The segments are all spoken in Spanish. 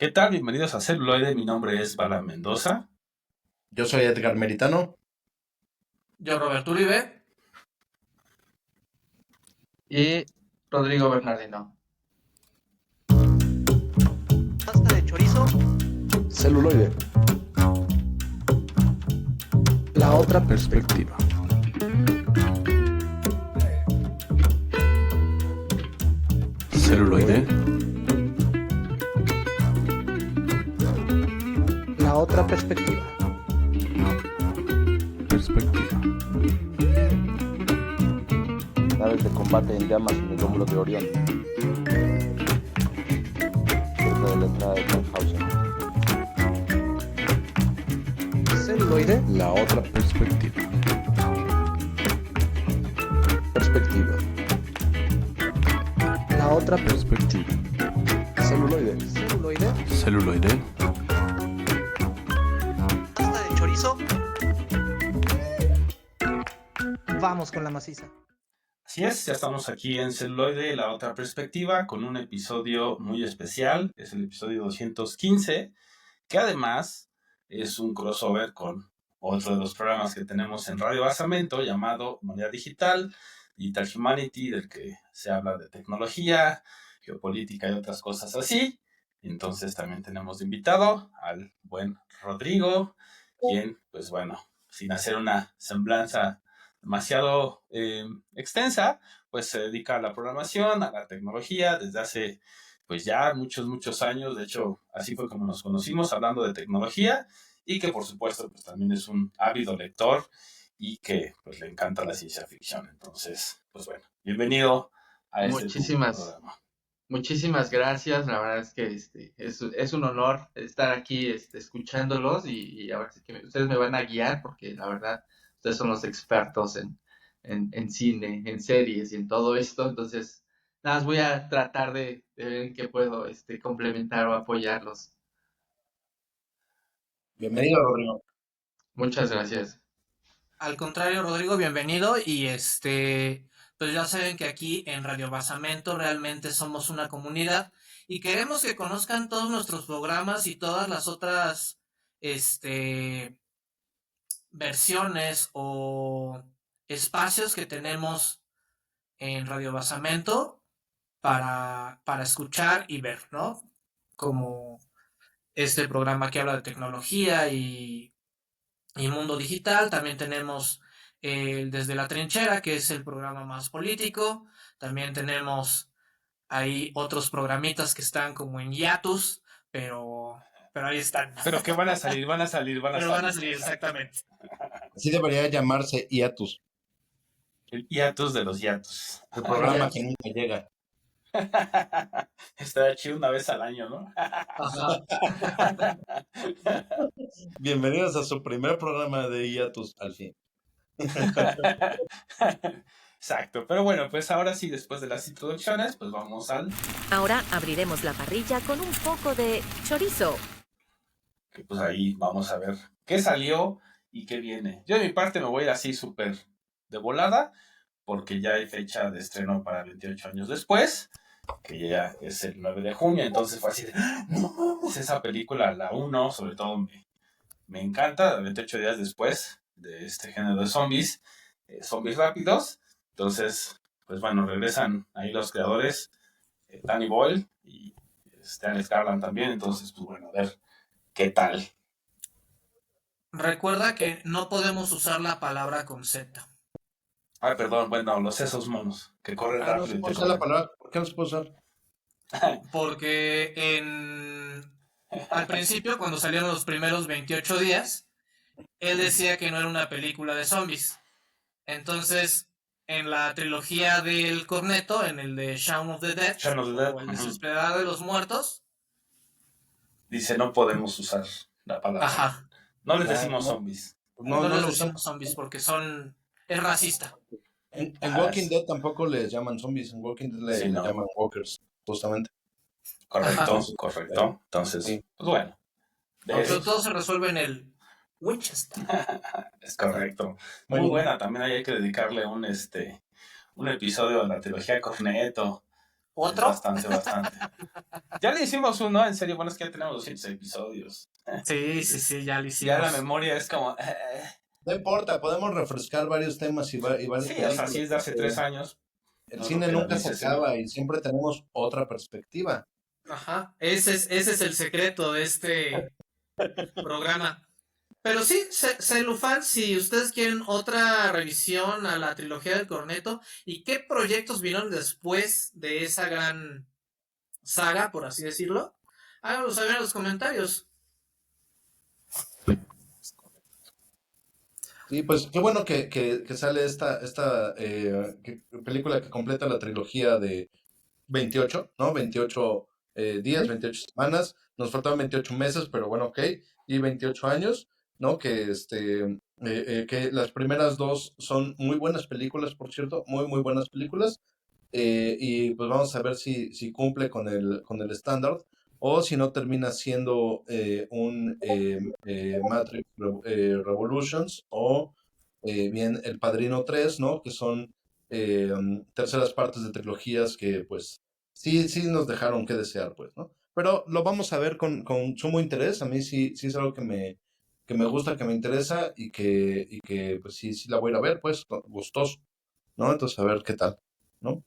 ¿Qué tal? Bienvenidos a Celuloide. Mi nombre es Bala Mendoza. Yo soy Edgar Meritano. Yo, Roberto Uribe. Y Rodrigo Bernardino. Pasta de chorizo. Celuloide. La otra perspectiva. Celuloide. La otra perspectiva. Perspectiva. Naves de combate en llamas en el hombro de Orión. Cerca de la entrada de Tannhausen. Celuloide. La otra perspectiva. Perspectiva. La otra Perspectiva. Celuloide. celuloide. Celuloide. Pasta de chorizo. Vamos con la maciza. Así es, ya estamos aquí en Celuloide, la otra perspectiva, con un episodio muy especial. Es el episodio 215, que además es un crossover con otro de los programas que tenemos en Radio Basamento, llamado Humanidad Digital, Digital Humanity, del que se habla de tecnología, geopolítica y otras cosas así. Entonces también tenemos de invitado al buen Rodrigo, quien, pues bueno, sin hacer una semblanza demasiado extensa, pues se dedica a la programación, a la tecnología, desde hace pues ya muchos años. De hecho, así fue como nos conocimos, hablando de tecnología, y que por supuesto pues también es un ávido lector y que pues le encanta la ciencia ficción. Entonces, pues bueno, bienvenido a este programa. Muchísimas gracias. La verdad es que es un honor estar aquí escuchándolos y ahora sí que ustedes me van a guiar porque la verdad ustedes son los expertos en cine, en series y en todo esto. Entonces, nada más voy a tratar de ver en qué puedo complementar o apoyarlos. Bienvenido, Rodrigo. Muchas gracias. Al contrario, Rodrigo, bienvenido. Y pues ya saben que aquí en Radio Basamento realmente somos una comunidad y queremos que conozcan todos nuestros programas y todas las otras versiones o espacios que tenemos en Radio Basamento para escuchar y ver, ¿no? Como este programa que habla de tecnología y mundo digital. También tenemos Desde la Trinchera, que es el programa más político. También tenemos ahí otros programitas que están como en hiatus, pero ahí están. Pero que van a salir. Van a salir, exactamente. Así debería llamarse hiatus, El hiatus de los hiatus. el programa que nunca llega. Está chido una vez al año, ¿no? Ajá. Bienvenidos a su primer programa de hiatus, al fin. Exacto, pero bueno, pues ahora sí, después de las introducciones, pues vamos al... Ahora abriremos la parrilla con un poco de chorizo. Que pues ahí vamos a ver qué salió y qué viene. Yo de mi parte me voy a ir así súper de volada, porque ya hay fecha de estreno para 28 años después, que ya es el 9 de junio, entonces fue así de, no mames, esa película, la 1, sobre todo me encanta, 28 días después de este género de zombies, zombies rápidos. Entonces, pues bueno, regresan ahí los creadores, Danny Boyle y Alex Garland también. Entonces, pues bueno, a ver qué tal. Recuerda que no podemos usar la palabra con Z. Ay, perdón, bueno, los esos monos que corren No rápido. se y puede te usar la comen. palabra. ¿Por qué no se puede usar? Porque al principio, cuando salieron los primeros 28 días, él decía que no era una película de zombies. Entonces, en la trilogía del Corneto, en el de Shaun of the Dead, Shaun of the Dead, o el Desesperado de los Muertos, dice, no podemos usar la palabra. ajá, No les Ah, decimos no. zombies. no No les lo decimos zombies porque es racista. En Walking Dead tampoco les llaman zombies. En Walking Dead Sí, les no. llaman walkers, justamente. Correcto, Ajá. correcto. Entonces, Sí. pues bueno. De Pero eso todo se resuelve en el Winchester. es correcto. Muy Bueno. buena, también hay que dedicarle un episodio a la trilogía Corneto. ¿Otro? Bastante. Ya le hicimos uno, en serio, bueno, es que ya tenemos 200 episodios. Sí, ya lo hicimos. Ya la memoria es como... No importa, podemos refrescar varios temas y varias Sí, o sea, si es de hace 3 años. El no cine creo que nunca la se dices, acaba y siempre tenemos otra perspectiva. Ajá, ese es el secreto de este programa. Pero sí, Celufan, si ustedes quieren otra revisión a la trilogía del Corneto y qué proyectos vinieron después de esa gran saga, por así decirlo, háganlo saber en los comentarios. Sí, pues qué bueno que sale esta película que completa la trilogía de 28, ¿no? 28 días, 28 semanas, nos faltaban 28 meses, pero bueno, ok, y 28 años, ¿no? Que las primeras dos son muy buenas películas, por cierto, muy buenas películas, y pues vamos a ver si cumple con el estándar, o si no termina siendo un Matrix Revolutions, o bien El Padrino 3, ¿no? Que son terceras partes de trilogías que pues sí nos dejaron que desear, pues, ¿no? Pero lo vamos a ver con sumo interés. A mí sí es algo que me gusta, que me interesa y que pues sí la voy a ir a ver, pues, gustoso, ¿no? Entonces, a ver qué tal, ¿no?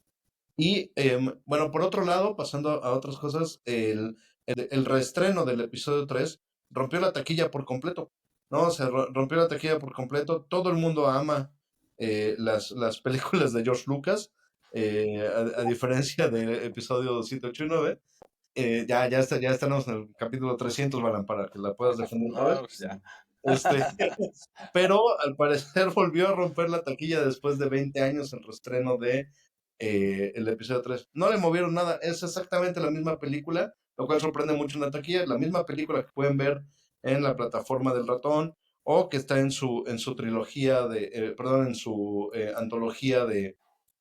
Y bueno, por otro lado, pasando a otras cosas, el reestreno del episodio 3 rompió la taquilla por completo, ¿no? Se rompió la taquilla por completo. Todo el mundo ama las películas de George Lucas, a diferencia del episodio 7, 8 y 9. Ya estamos en el capítulo 300, Balan, para que la puedas defender otra vez. pues ya. Este, pero al parecer volvió a romper la taquilla después de 20 años el reestreno de el episodio 3. No le movieron nada, es exactamente la misma película, lo cual sorprende mucho en la taquilla, la misma película que pueden ver en la plataforma del ratón o que está en su trilogía perdón, en su antología de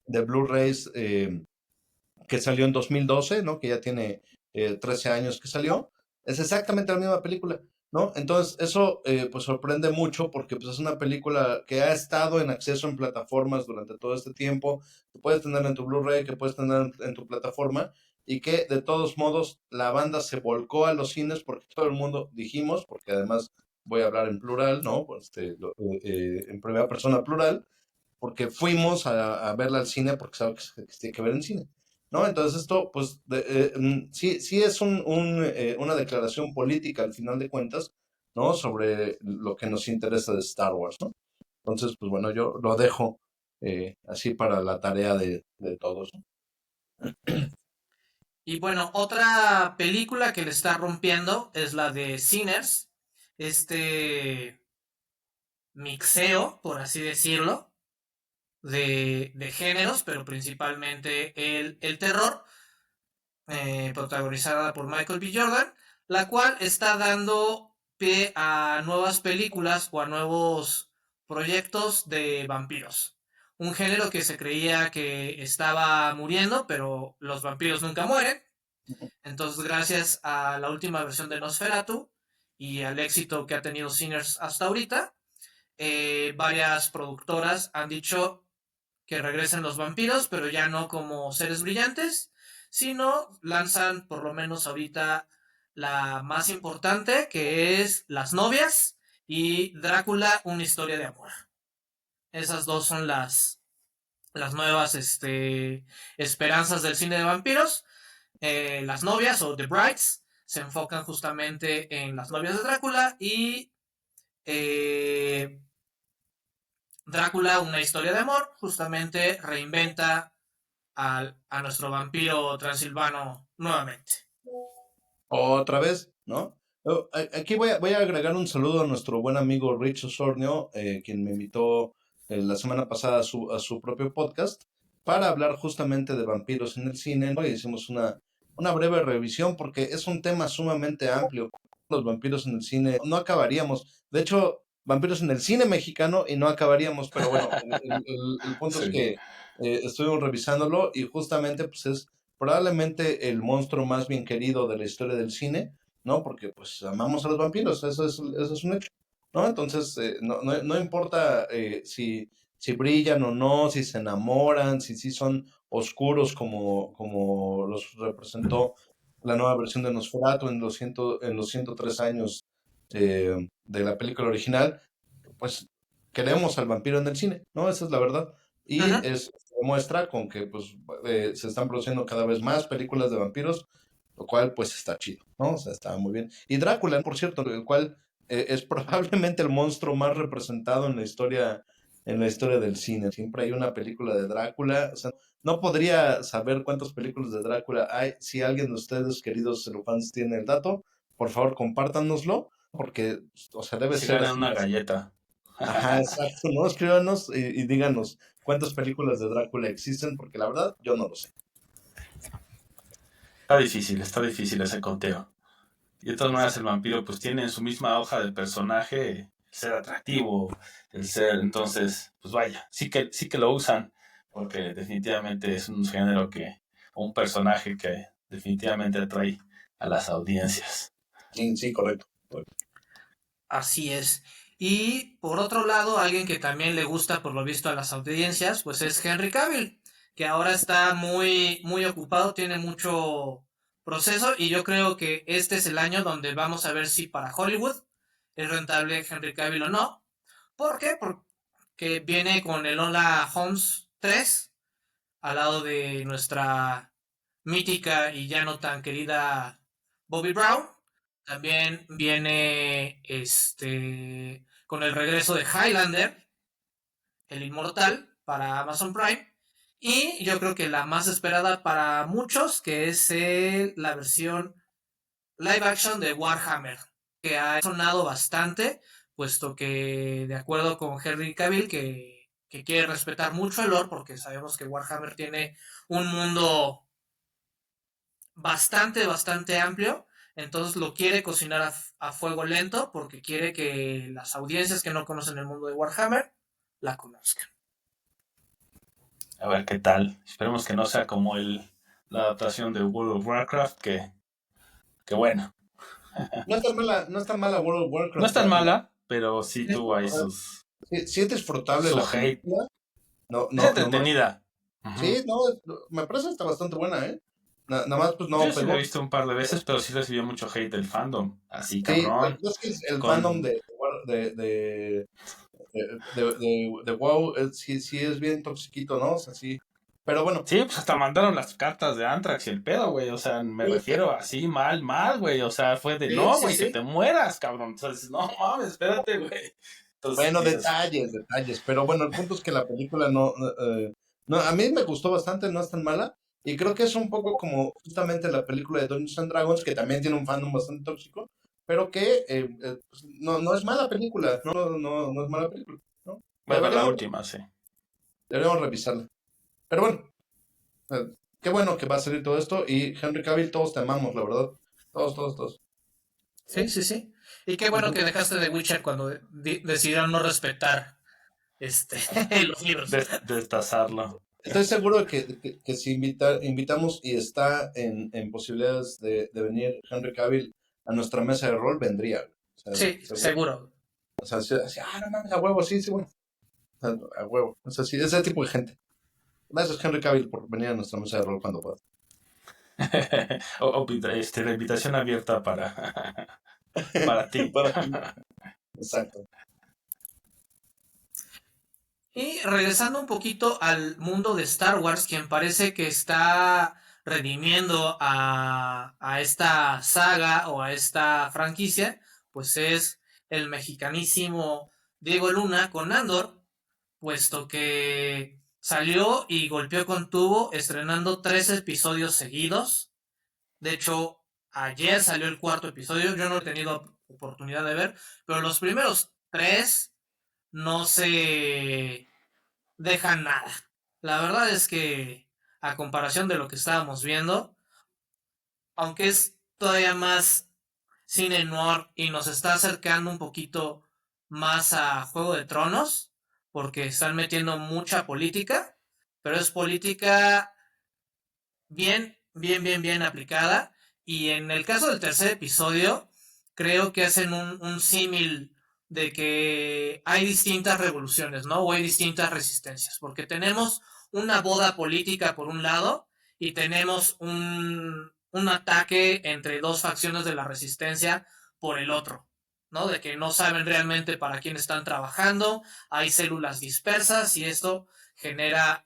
Blu-rays que salió en 2012, ¿no? Que ya tiene 13 años que salió. Es exactamente la misma película, ¿no? Entonces, eso pues sorprende mucho porque pues, es una película que ha estado en acceso en plataformas durante todo este tiempo, que puedes tener en tu Blu-ray, que puedes tener en tu plataforma, y que de todos modos la banda se volcó a los cines porque todo el mundo dijimos, porque además voy a hablar en plural, ¿no? En primera persona plural, porque fuimos a verla al cine porque sabes que se tiene que ver en cine, ¿no? Entonces esto, pues, sí es una declaración política al final de cuentas, ¿no? Sobre lo que nos interesa de Star Wars, ¿no? Entonces, pues bueno, yo lo dejo así para la tarea de todos, ¿no? Y bueno, otra película que le está rompiendo es la de Sinners, este mixeo, por así decirlo, de géneros, pero principalmente el terror, protagonizada por Michael B. Jordan, la cual está dando pie a nuevas películas o a nuevos proyectos de vampiros. Un género que se creía que estaba muriendo, pero los vampiros nunca mueren. Entonces, gracias a la última versión de Nosferatu y al éxito que ha tenido Sinners hasta ahorita, varias productoras han dicho que regresen los vampiros, pero ya no como seres brillantes, sino lanzan por lo menos ahorita la más importante, que es Las novias y Drácula, una historia de amor. Esas dos son las nuevas esperanzas del cine de vampiros. Las novias o The Brides se enfocan justamente en las novias de Drácula y Drácula, una historia de amor, justamente reinventa a nuestro vampiro transilvano nuevamente. Otra vez, ¿no? Aquí voy a agregar un saludo a nuestro buen amigo Rich Osornio, quien me invitó la semana pasada a su propio podcast para hablar justamente de vampiros en el cine, ¿no? Y hicimos una breve revisión porque es un tema sumamente amplio. Los vampiros en el cine no acabaríamos. De hecho, vampiros en el cine mexicano y no acabaríamos, pero bueno, el punto es que estuvimos revisándolo y justamente pues es probablemente el monstruo más bien querido de la historia del cine, ¿no? Porque pues amamos a los vampiros, eso es un hecho, ¿no? Entonces, no importa si brillan o no, si se enamoran, si son oscuros como los representó la nueva versión de Nosferatu en los 103 años de la película original, pues queremos al vampiro en el cine, ¿no? Esa es la verdad. Y se demuestra con que pues, se están produciendo cada vez más películas de vampiros, lo cual pues está chido, ¿no? O sea, está muy bien. Y Drácula, por cierto, el cual es probablemente el monstruo más representado en la historia del cine. Siempre hay una película de Drácula. O sea, no podría saber cuántas películas de Drácula hay. Si alguien de ustedes, queridos celufans, tiene el dato, por favor compártanoslo, porque, o sea, debe Si ser ganan así. una galleta. Ajá, exacto, ¿no? Escríbanos y díganos cuántas películas de Drácula existen, porque la verdad yo no lo sé. Está difícil ese conteo. Y de todas maneras el vampiro pues tiene en su misma hoja de personaje el ser atractivo, el ser, entonces, pues vaya, sí que lo usan, porque definitivamente es un género o un personaje que definitivamente atrae a las audiencias. Sí, correcto. Así es. Y por otro lado, alguien que también le gusta por lo visto a las audiencias, pues es Henry Cavill, que ahora está muy, muy ocupado, tiene mucho proceso y yo creo que este es el año donde vamos a ver si para Hollywood es rentable Henry Cavill o no. ¿Por qué? Porque viene con el Enola Holmes 3 al lado de nuestra mítica y ya no tan querida Bobby Brown. También viene con el regreso de Highlander, el Inmortal, para Amazon Prime. Y yo creo que la más esperada para muchos, que es la versión live action de Warhammer, que ha sonado bastante, puesto que de acuerdo con Henry Cavill, que quiere respetar mucho el lore, porque sabemos que Warhammer tiene un mundo bastante, bastante amplio. Entonces lo quiere cocinar a fuego lento porque quiere que las audiencias que no conocen el mundo de Warhammer la conozcan. A ver qué tal. Esperemos que no sea como la adaptación de World of Warcraft, que bueno. No es tan mala World of Warcraft. No es tan mala, pero sí tuvo ahí sus... Sí es disfrutable la película. Es entretenida. Sí, me parece que está bastante buena, ¿eh? Nada más, pues no. Yo sí la he visto un par de veces, pero sí recibió mucho hate del fandom. Así, Sí, cabrón. es que el fandom de WoW sí es bien toxiquito, ¿no? O sea, sí. Pero bueno. Sí, pues hasta mandaron las cartas de Anthrax y el pedo, güey. O sea, me refiero así mal, güey. O sea, fue de no, güey, que te mueras, cabrón. Entonces, no mames, espérate, güey. Entonces, bueno, detalles. Pero bueno, el punto es que la película no, a mí me gustó bastante, no es tan mala. Y creo que es un poco como justamente la película de Dungeons and Dragons, que también tiene un fandom bastante tóxico, pero que pues, no es mala película, no es mala película, ¿no? Bueno, la última, sí. Deberíamos revisarla. Pero bueno, qué bueno que va a salir todo esto, y Henry Cavill, todos te amamos, la verdad. Todos. Sí. Y qué bueno que dejaste de Witcher cuando decidieron no respetar los libros. Destazarlo. Estoy seguro que si invitamos y está en posibilidades de venir Henry Cavill a nuestra mesa de rol, vendría. O sea, sí, seguro. O sea, no mames, a huevo, sí, bueno. O sea, a huevo. O sea, sí, ese tipo de gente. Gracias, Henry Cavill, por venir a nuestra mesa de rol cuando pueda. La invitación abierta para ti. Exacto. Y regresando un poquito al mundo de Star Wars, quien parece que está redimiendo a esta saga o a esta franquicia, pues es el mexicanísimo Diego Luna con Andor, puesto que salió y golpeó con tubo estrenando 3 episodios seguidos. De hecho, ayer salió el 4º episodio, yo no he tenido oportunidad de ver, pero los primeros 3 no se dejan nada. La verdad es que, a comparación de lo que estábamos viendo, aunque es todavía más cine noir y nos está acercando un poquito más a Juego de Tronos, porque están metiendo mucha política, pero es política bien aplicada. Y en el caso del 3er episodio, creo que hacen un símil de que hay distintas revoluciones, ¿no? O hay distintas resistencias, porque tenemos una boda política por un lado y tenemos un ataque entre dos facciones de la resistencia por el otro, ¿no? De que no saben realmente para quién están trabajando, hay células dispersas y esto genera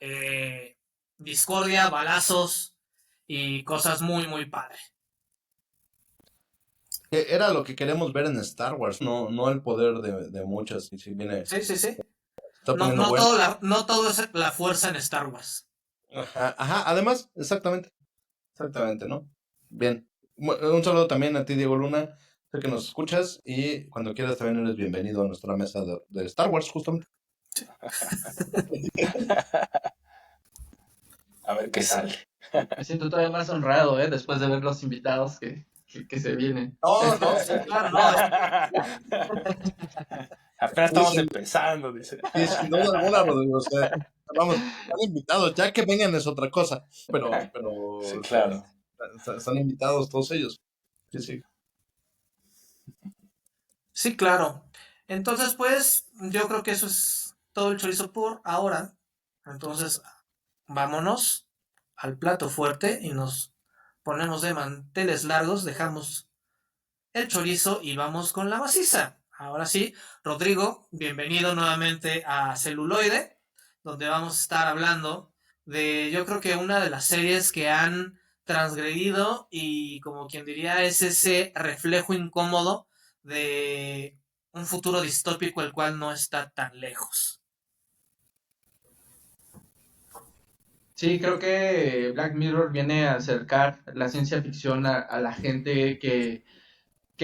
discordia, balazos y cosas muy, muy padres. Que era lo que queremos ver en Star Wars, no el poder de muchas. Y si viene, Sí, sí, sí. está No, poniendo bueno. no todo es la fuerza en Star Wars. Ajá, además, exactamente, ¿no? Bien. Un saludo también a ti, Diego Luna. Sé que nos escuchas y cuando quieras también eres bienvenido a nuestra mesa de Star Wars, justamente. A ver qué sale. Me siento todavía más honrado, después de ver los invitados que se vienen. No, Sí, claro, no. Apenas estamos empezando, dice. Sí, sin duda alguna, Rodrigo. O sea, vamos, están invitados. Ya que vengan es otra cosa. Pero Sí, claro. Están invitados todos ellos. Sí, sí. Sí, claro. Entonces, pues, yo creo que eso es todo el chorizo por ahora. Entonces, vámonos al plato fuerte y nos ponemos de manteles largos, dejamos el chorizo y vamos con la maciza. Ahora sí, Rodrigo, bienvenido nuevamente a Celuloide, donde vamos a estar hablando de, yo creo que una de las series que han transgredido y como quien diría es ese reflejo incómodo de un futuro distópico el cual no está tan lejos. Sí, creo que Black Mirror viene a acercar la ciencia ficción a la gente que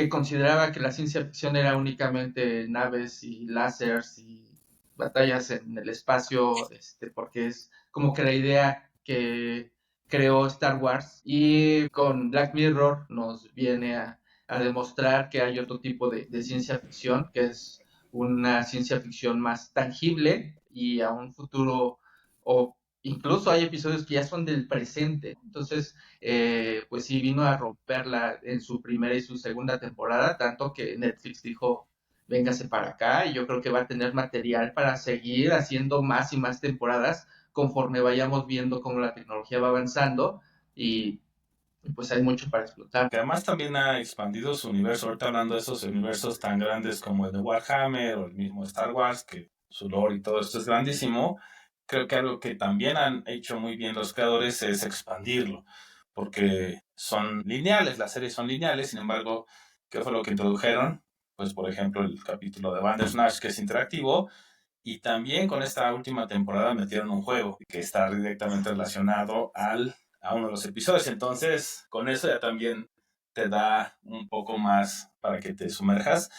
consideraba que la ciencia ficción era únicamente naves y láseres y batallas en el espacio, porque es como que la idea que creó Star Wars. Y con Black Mirror nos viene a demostrar que hay otro tipo de ciencia ficción, que es una ciencia ficción más tangible y a un futuro, o incluso hay episodios que ya son del presente. Entonces, pues sí vino a romperla en su primera y su segunda temporada, tanto que Netflix dijo, véngase para acá, y yo creo que va a tener material para seguir haciendo más y más temporadas conforme vayamos viendo cómo la tecnología va avanzando y pues hay mucho para explotar. Que además también ha expandido su universo, ahorita hablando de esos universos tan grandes como el de Warhammer o el mismo Star Wars, que su lore y todo esto es grandísimo. Creo que algo que también han hecho muy bien los creadores es expandirlo, porque son lineales, las series son lineales, sin embargo, ¿qué fue lo que introdujeron? Pues por ejemplo el capítulo de Bandersnatch, que es interactivo, y también con esta última temporada metieron un juego que está directamente relacionado a uno de los episodios, entonces con eso ya también te da un poco más para que te sumerjas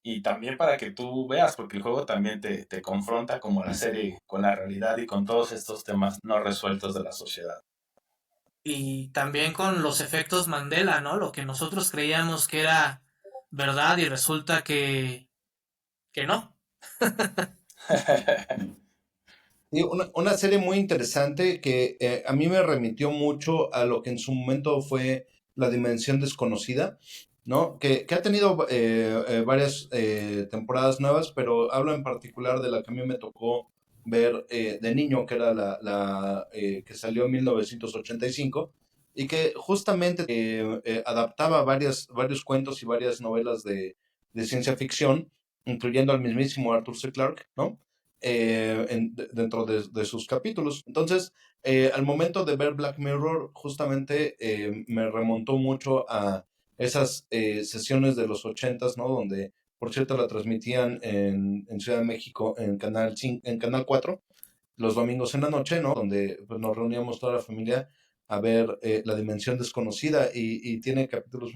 y también para que tú veas, porque el juego también te confronta como la serie con la realidad y con todos estos temas no resueltos de la sociedad. Y también con los efectos Mandela, ¿no? Lo que nosotros creíamos que era verdad y resulta que no. Sí, una serie muy interesante que a mí me remitió mucho a lo que en su momento fue La Dimensión Desconocida, ¿no? Que ha tenido varias temporadas nuevas, pero hablo en particular de la que a mí me tocó ver de niño, que era la que salió en 1985, y que justamente adaptaba varios cuentos y varias novelas de ciencia ficción, incluyendo al mismísimo Arthur C. Clarke, ¿no? Dentro de sus capítulos. Entonces, al momento de ver Black Mirror, justamente me remontó mucho a esas sesiones de los 80s, ¿no? Donde, por cierto, la transmitían en Ciudad de México en Canal 4, los domingos en la noche, ¿no? Donde pues, nos reuníamos toda la familia a ver La Dimensión Desconocida y tiene capítulos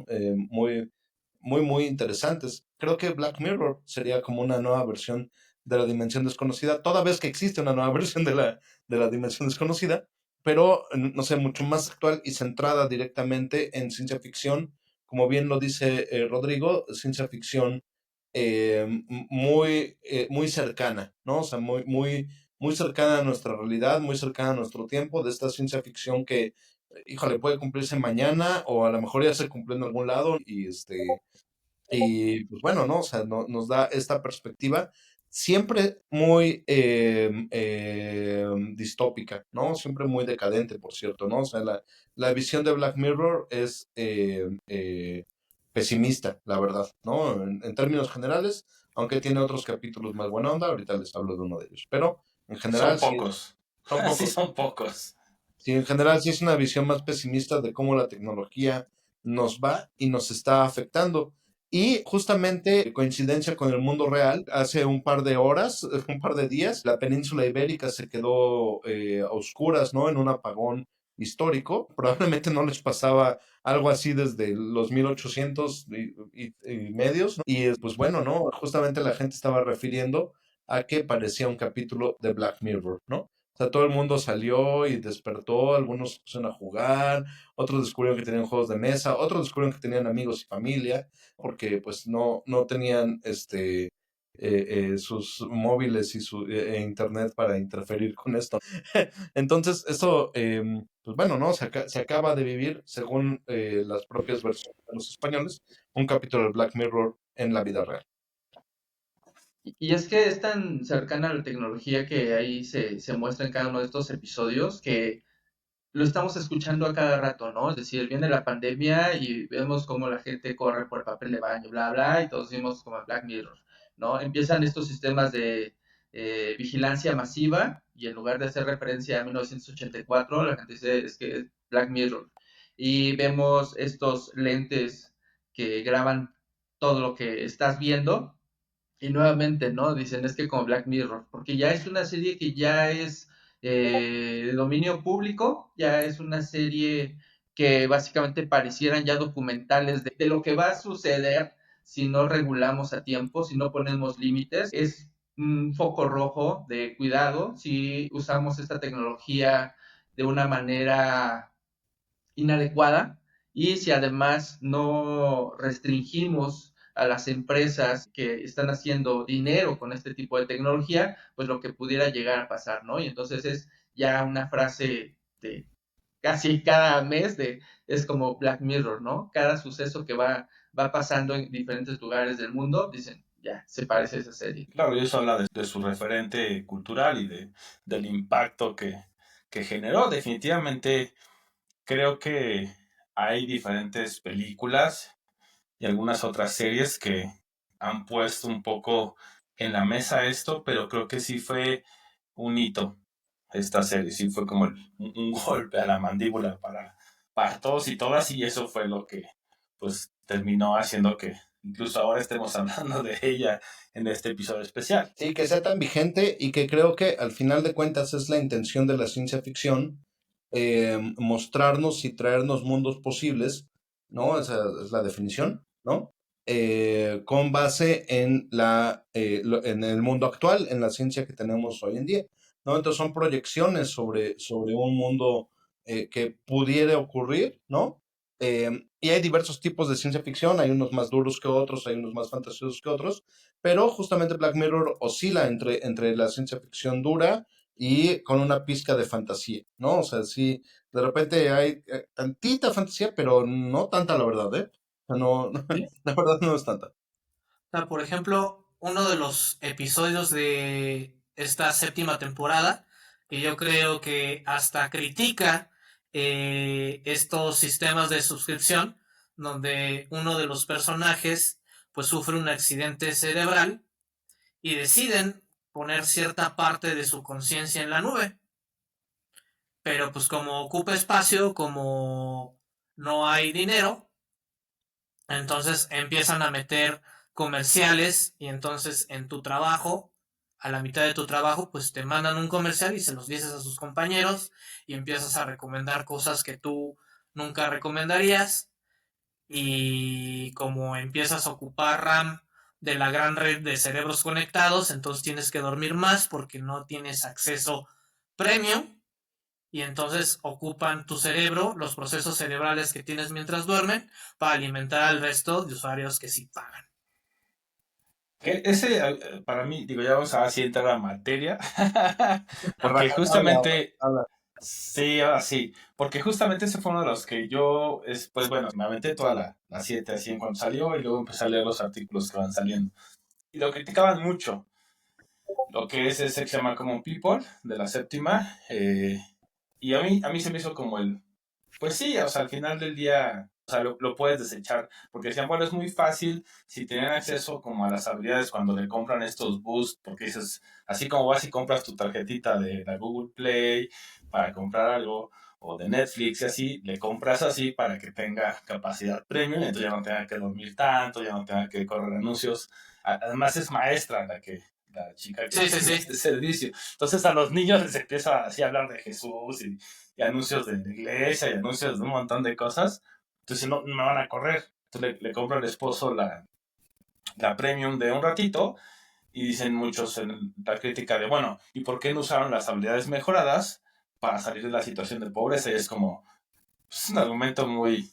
muy interesantes. Creo que Black Mirror sería como una nueva versión de La Dimensión Desconocida, toda vez que existe una nueva versión de la Dimensión Desconocida, pero, no sé, mucho más actual y centrada directamente en ciencia ficción, como bien lo dice Rodrigo, ciencia ficción muy cercana, ¿no? O sea, muy cercana a nuestra realidad, muy cercana a nuestro tiempo, de esta ciencia ficción que, híjole, puede cumplirse mañana o a lo mejor ya se cumplió en algún lado y pues bueno, ¿no? O sea, nos da esta perspectiva siempre muy distópica, ¿no? Siempre muy decadente, por cierto, ¿no? O sea, la visión de Black Mirror es pesimista, la verdad, ¿no? En términos generales, aunque tiene otros capítulos más buena onda, ahorita les hablo de uno de ellos, pero en general Son sí, pocos. son Sí, pocos. son pocos. Sí, en general sí es una visión más pesimista de cómo la tecnología nos va y nos está afectando. Y justamente, coincidencia con el mundo real, hace un par de horas, un par de días, la península ibérica se quedó a oscuras, ¿no? En un apagón histórico. Probablemente no les pasaba algo así desde los 1800 y medios, ¿no? Y pues bueno, ¿no? Justamente la gente estaba refiriendo a que parecía un capítulo de Black Mirror, ¿no? O sea, todo el mundo salió y despertó, algunos se pusieron a jugar, otros descubrieron que tenían juegos de mesa, otros descubrieron que tenían amigos y familia, porque pues no tenían sus móviles y su internet para interferir con esto. Entonces, eso, pues bueno, ¿no? Se acaba de vivir, según las propias versiones de los españoles, un capítulo de Black Mirror en la vida real. Y es que es tan cercana a la tecnología que ahí se muestra en cada uno de estos episodios que lo estamos escuchando a cada rato, ¿no? Es decir, viene la pandemia y vemos cómo la gente corre por el papel de baño, bla, bla, y todos vimos como Black Mirror, ¿no? Empiezan estos sistemas de vigilancia masiva y en lugar de hacer referencia a 1984, la gente dice es que es Black Mirror. Y vemos estos lentes que graban todo lo que estás viendo y nuevamente, ¿no? Dicen, es que como Black Mirror, porque ya es una serie que ya es de dominio público, ya es una serie que básicamente parecieran ya documentales de lo que va a suceder si no regulamos a tiempo, si no ponemos límites. Es un foco rojo de cuidado si usamos esta tecnología de una manera inadecuada y si además no restringimos a las empresas que están haciendo dinero con este tipo de tecnología, pues lo que pudiera llegar a pasar, ¿no? Y entonces es ya una frase de casi cada mes es como Black Mirror, ¿no? Cada suceso que va pasando en diferentes lugares del mundo, dicen, ya, se parece a esa serie. Claro, y eso habla de su referente cultural y del impacto que generó. Definitivamente creo que hay diferentes películas y algunas otras series que han puesto un poco en la mesa esto, pero creo que sí fue un hito esta serie, sí fue como un golpe a la mandíbula para todos y todas, y eso fue lo que pues terminó haciendo que incluso ahora estemos hablando de ella en este episodio especial. Sí, que sea tan vigente y que creo que al final de cuentas es la intención de la ciencia ficción, mostrarnos y traernos mundos posibles, ¿no? Esa es la definición, ¿no? Con base en en el mundo actual, en la ciencia que tenemos hoy en día, ¿no? Entonces son proyecciones sobre un mundo que pudiera ocurrir, ¿no? Y hay diversos tipos de ciencia ficción, hay unos más duros que otros, hay unos más fantasiosos que otros, pero justamente Black Mirror oscila entre la ciencia ficción dura y con una pizca de fantasía, ¿no? O sea, sí, de repente hay tantita fantasía, pero no tanta la verdad, ¿eh? O sea, no, ¿Sí? la verdad no es tanta. O sea, por ejemplo, uno de los episodios de esta séptima temporada, que yo creo que hasta critica estos sistemas de suscripción, donde uno de los personajes pues sufre un accidente cerebral y deciden poner cierta parte de su conciencia en la nube. Pero pues como ocupa espacio, como no hay dinero, entonces empiezan a meter comerciales y entonces en tu trabajo, a la mitad de tu trabajo, pues te mandan un comercial y se los dices a sus compañeros y empiezas a recomendar cosas que tú nunca recomendarías y como empiezas a ocupar RAM de la gran red de cerebros conectados, entonces tienes que dormir más porque no tienes acceso premium y entonces ocupan tu cerebro, los procesos cerebrales que tienes mientras duermen, para alimentar al resto de usuarios que sí pagan. Ese, para mí, digo, ya vamos a ver si entra la materia, porque justamente, sí, ahora sí, porque justamente ese fue uno de los que yo, pues bueno, me aventé toda la 7 así en cuanto salió y luego empecé a leer los artículos que van saliendo. Y lo criticaban mucho. lo que es se llama Common People, de la séptima, y a mí se me hizo como pues sí, o sea, al final del día, o sea, lo puedes desechar, porque decían, bueno, es muy fácil si tienen acceso como a las habilidades cuando le compran estos boosts, porque dices, así como vas y compras tu tarjetita de la Google Play para comprar algo, o de Netflix y así, le compras así para que tenga capacidad premium, entonces ya no tenga que dormir tanto, ya no tenga que correr anuncios. Además es maestra la chica que Sí, sí, tiene sí. este servicio. Entonces a los niños les empieza así a hablar de Jesús y anuncios de la iglesia y anuncios de un montón de cosas. Entonces no me van a correr. Entonces le compro al esposo la premium de un ratito y dicen muchos en la crítica de, bueno, ¿y por qué no usaron las habilidades mejoradas para salir de la situación de pobreza? Y es como, es un argumento muy,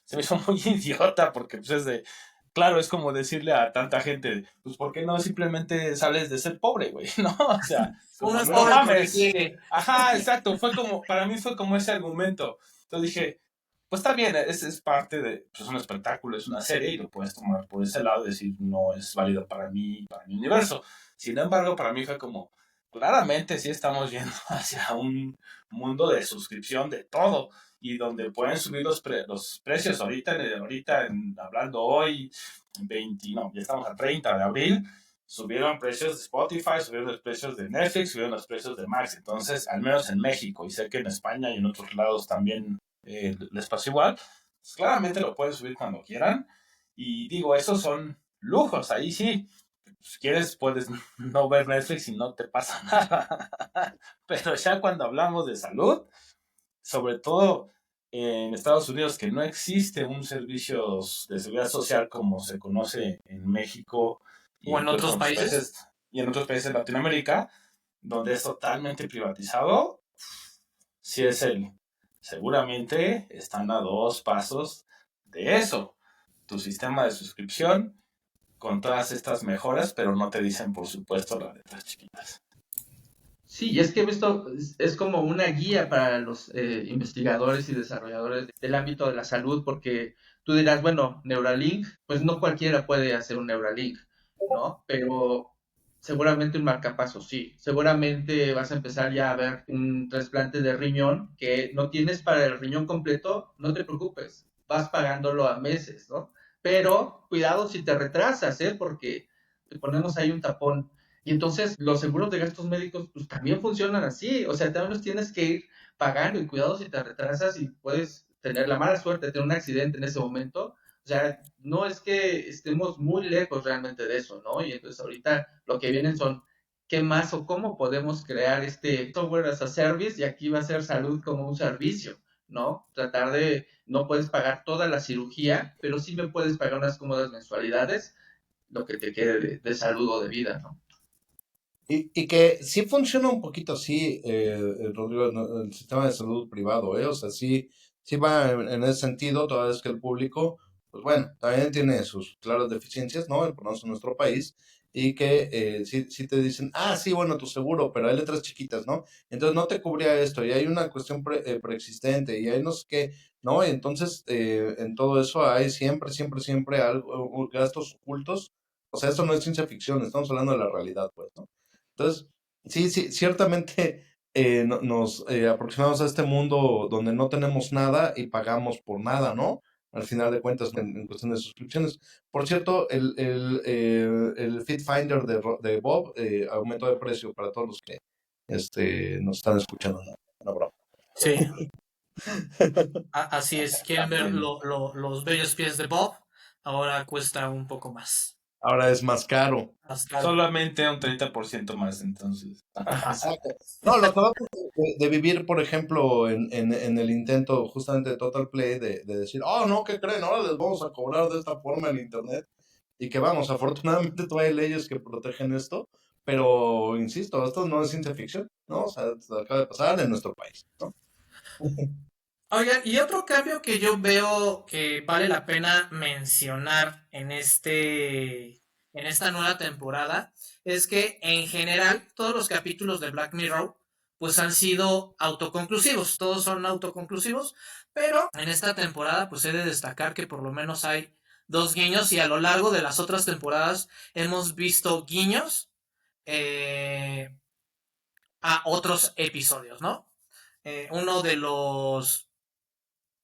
se me hizo muy idiota porque pues es de, claro, es como decirle a tanta gente, pues ¿por qué no simplemente sales de ser pobre, güey? ¿No? O sea, como, Uno es no pobre porque mames. quiere. Ajá, exacto, para mí fue como ese argumento. Entonces dije, pues está bien, es parte de, pues un espectáculo, es una serie y lo puedes tomar por ese lado y decir, no es válido para mi universo. Sin embargo, para mí fue como, claramente sí estamos yendo hacia un mundo de suscripción de todo y donde pueden subir los precios hablando hoy, 20, no, ya estamos a 30 de abril, subieron precios de Spotify, subieron los precios de Netflix, subieron los precios de Max. Entonces, al menos en México, y sé que en España y en otros lados también les pasa igual, pues claramente lo pueden subir cuando quieran. Y digo, esos son lujos, ahí sí. Si quieres, puedes no ver Netflix y no te pasa nada. Pero ya cuando hablamos de salud, sobre todo en Estados Unidos, que no existe un servicio de seguridad social como se conoce en México y ¿O en otros países? y en otros países de Latinoamérica, donde es totalmente privatizado, sí es seguramente están a 2 pasos de eso. Tu sistema de suscripción con todas estas mejoras, pero no te dicen, por supuesto, las letras chiquitas. Sí, y es que esto es como una guía para los investigadores y desarrolladores del ámbito de la salud, porque tú dirás, bueno, Neuralink, pues no cualquiera puede hacer un Neuralink, ¿no? Pero seguramente un marcapaso sí. Seguramente vas a empezar ya a ver un trasplante de riñón que no tienes para el riñón completo, no te preocupes, vas pagándolo a meses, ¿no? Pero cuidado si te retrasas, ¿eh? Porque te ponemos ahí un tapón. Y entonces los seguros de gastos médicos pues también funcionan así, o sea, también los tienes que ir pagando y cuidado si te retrasas y puedes tener la mala suerte de tener un accidente en ese momento. O sea, no es que estemos muy lejos realmente de eso, ¿no? Y entonces ahorita lo que vienen son qué más o cómo podemos crear este software as a service y aquí va a ser salud como un servicio, ¿no? Tratar de, no puedes pagar toda la cirugía, pero sí me puedes pagar unas cómodas mensualidades, lo que te quede de salud o de vida, ¿no? Y que sí funciona un poquito así, Rodrigo, ¿no? El sistema de salud privado, ¿eh? O sea, sí va en ese sentido, toda vez que el público, pues bueno, también tiene sus claras deficiencias, ¿no? Por lo menos en nuestro país, y que sí te dicen, ah, sí, bueno, tu seguro, pero hay letras chiquitas, ¿no? Entonces no te cubría esto, y hay una cuestión preexistente, y hay no sé qué, ¿no? Y entonces en todo eso hay siempre algo, gastos ocultos. O sea, esto no es ciencia ficción, estamos hablando de la realidad, pues, ¿no? Entonces, sí, ciertamente nos aproximamos a este mundo donde no tenemos nada y pagamos por nada, ¿no? Al final de cuentas, en cuestión de suscripciones. Por cierto, el Fit Finder de Bob aumentó de precio para todos los que nos están escuchando. Una broma. Sí, así es. ¿Quieren ver los bellos pies de Bob? Ahora cuesta un poco más. Ahora es más caro. Más caro. Solamente un 30% más, entonces. Ajá. Exacto. No, lo que va de vivir, por ejemplo, en el intento justamente de Total Play de decir, oh, no, ¿qué creen? Ahora les vamos a cobrar de esta forma en Internet. Y que vamos, afortunadamente todavía hay leyes que protegen esto, pero insisto, esto no es ciencia ficción, ¿no? O sea, esto acaba de pasar en nuestro país, ¿no? Oigan, y otro cambio que yo veo que vale la pena mencionar en esta nueva temporada es que en general todos los capítulos de Black Mirror pues han sido autoconclusivos, todos son autoconclusivos, pero en esta temporada pues he de destacar que por lo menos hay 2 guiños y a lo largo de las otras temporadas hemos visto guiños a otros episodios, ¿no? Uno de los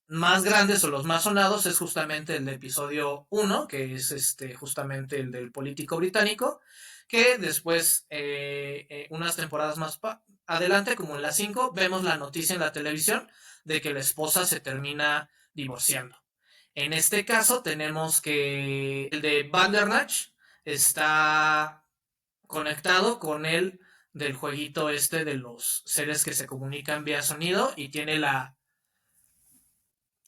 más grandes o los más sonados es justamente el de episodio 1, que es justamente el del político británico, que después, unas temporadas más adelante, como en la 5, vemos la noticia en la televisión de que la esposa se termina divorciando. En este caso tenemos que el de Bandersnatch está conectado con el del jueguito de los seres que se comunican vía sonido y tiene la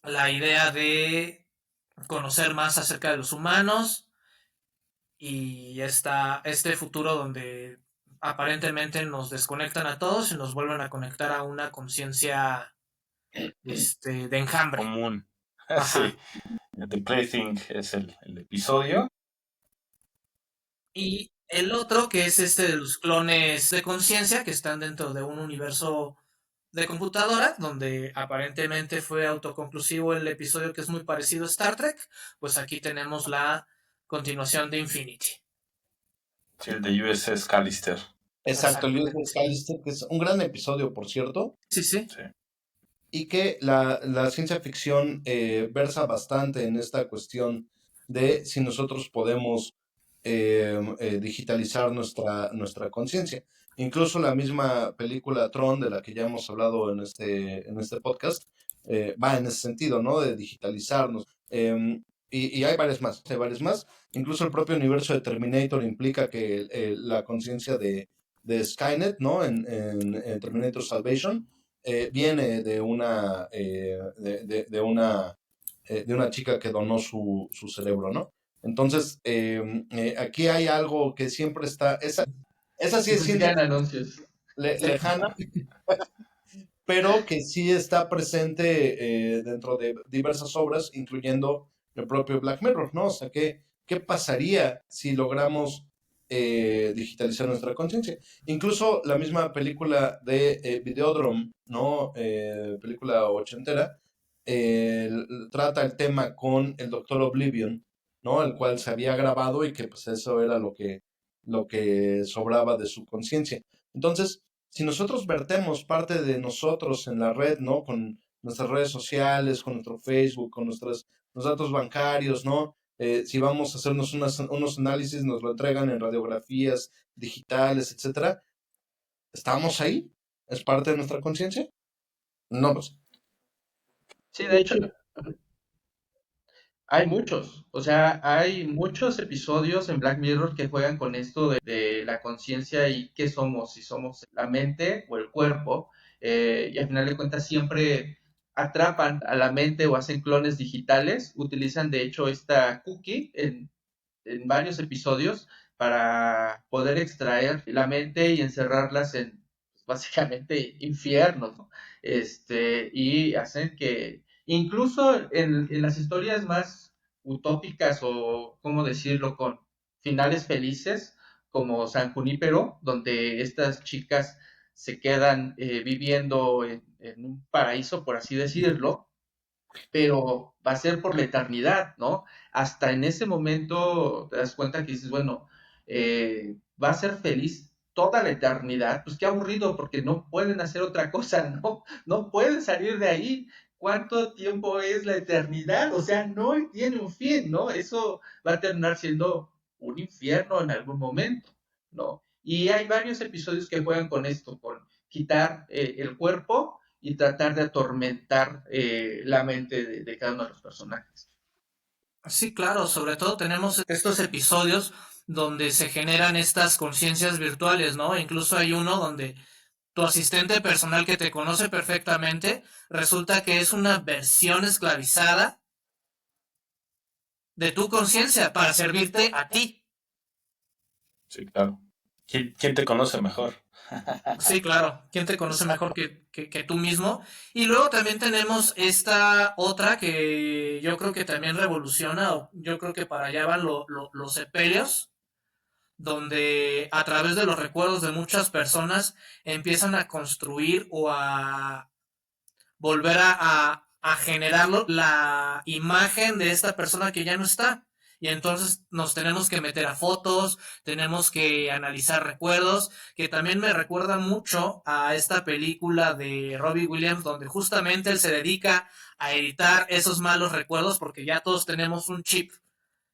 idea de conocer más acerca de los humanos y este futuro donde aparentemente nos desconectan a todos y nos vuelven a conectar a una conciencia de enjambre. Común. Ajá. Sí. The Plaything es el episodio. Y el otro, que es de los clones de conciencia que están dentro de un universo de computadora, donde aparentemente fue autoconclusivo el episodio que es muy parecido a Star Trek, pues aquí tenemos la continuación de Infinity. Sí, el de USS Callister. Exacto, el USS Callister, que es un gran episodio, por cierto. Sí. Y que la ciencia ficción versa bastante en esta cuestión de si nosotros podemos digitalizar nuestra conciencia. Incluso la misma película Tron, de la que ya hemos hablado en este podcast, va en ese sentido, ¿no? De digitalizarnos. Y hay varias más, Incluso el propio universo de Terminator implica que la conciencia de Skynet, ¿no? En Terminator Salvation, viene de una chica que donó su cerebro, ¿no? Entonces, aquí hay algo que siempre está, esa sí es ciencia anuncios. lejana, pero que sí está presente dentro de diversas obras, incluyendo el propio Black Mirror, ¿no? O sea, ¿qué pasaría si logramos digitalizar nuestra conciencia? Incluso la misma película de Videodrome, ¿no? Película ochentera, trata el tema con el Doctor Oblivion, ¿no? El cual se había grabado y que pues eso era lo que sobraba de su conciencia. Entonces, si nosotros vertemos parte de nosotros en la red, ¿no? Con nuestras redes sociales, con nuestro Facebook, con los datos bancarios, ¿no? Si vamos a hacernos unos análisis, nos lo entregan en radiografías digitales, etcétera. ¿Estamos ahí? ¿Es parte de nuestra conciencia? No lo sé. Sí, de hecho, hay muchos, o sea, hay muchos episodios en Black Mirror que juegan con esto de la conciencia y qué somos, si somos la mente o el cuerpo, y al final de cuentas siempre atrapan a la mente o hacen clones digitales, utilizan de hecho esta cookie en varios episodios para poder extraer la mente y encerrarlas en básicamente infiernos, ¿no? Y hacen que incluso en las historias más utópicas o, ¿cómo decirlo?, con finales felices, como San Junípero, donde estas chicas se quedan viviendo en un paraíso, por así decirlo, pero va a ser por la eternidad, ¿no? Hasta en ese momento te das cuenta que dices, bueno, va a ser feliz toda la eternidad, pues qué aburrido, porque no pueden hacer otra cosa, ¿no? No pueden salir de ahí. ¿Cuánto tiempo es la eternidad? O sea, no tiene un fin, ¿no? Eso va a terminar siendo un infierno en algún momento, ¿no? Y hay varios episodios que juegan con esto, con quitar el cuerpo y tratar de atormentar la mente de cada uno de los personajes. Sí, claro, sobre todo tenemos estos episodios donde se generan estas conciencias virtuales, ¿no? Incluso hay uno donde tu asistente personal que te conoce perfectamente resulta que es una versión esclavizada de tu conciencia para servirte a ti. Sí, claro. ¿Quién te conoce mejor? Sí, claro. ¿Quién te conoce mejor que tú mismo? Y luego también tenemos esta otra que yo creo que también revoluciona, o yo creo que para allá van los sepelios, donde a través de los recuerdos de muchas personas empiezan a construir o a volver a generar la imagen de esta persona que ya no está. Y entonces nos tenemos que meter a fotos, tenemos que analizar recuerdos, que también me recuerda mucho a esta película de Robbie Williams, donde justamente él se dedica a editar esos malos recuerdos, porque ya todos tenemos un chip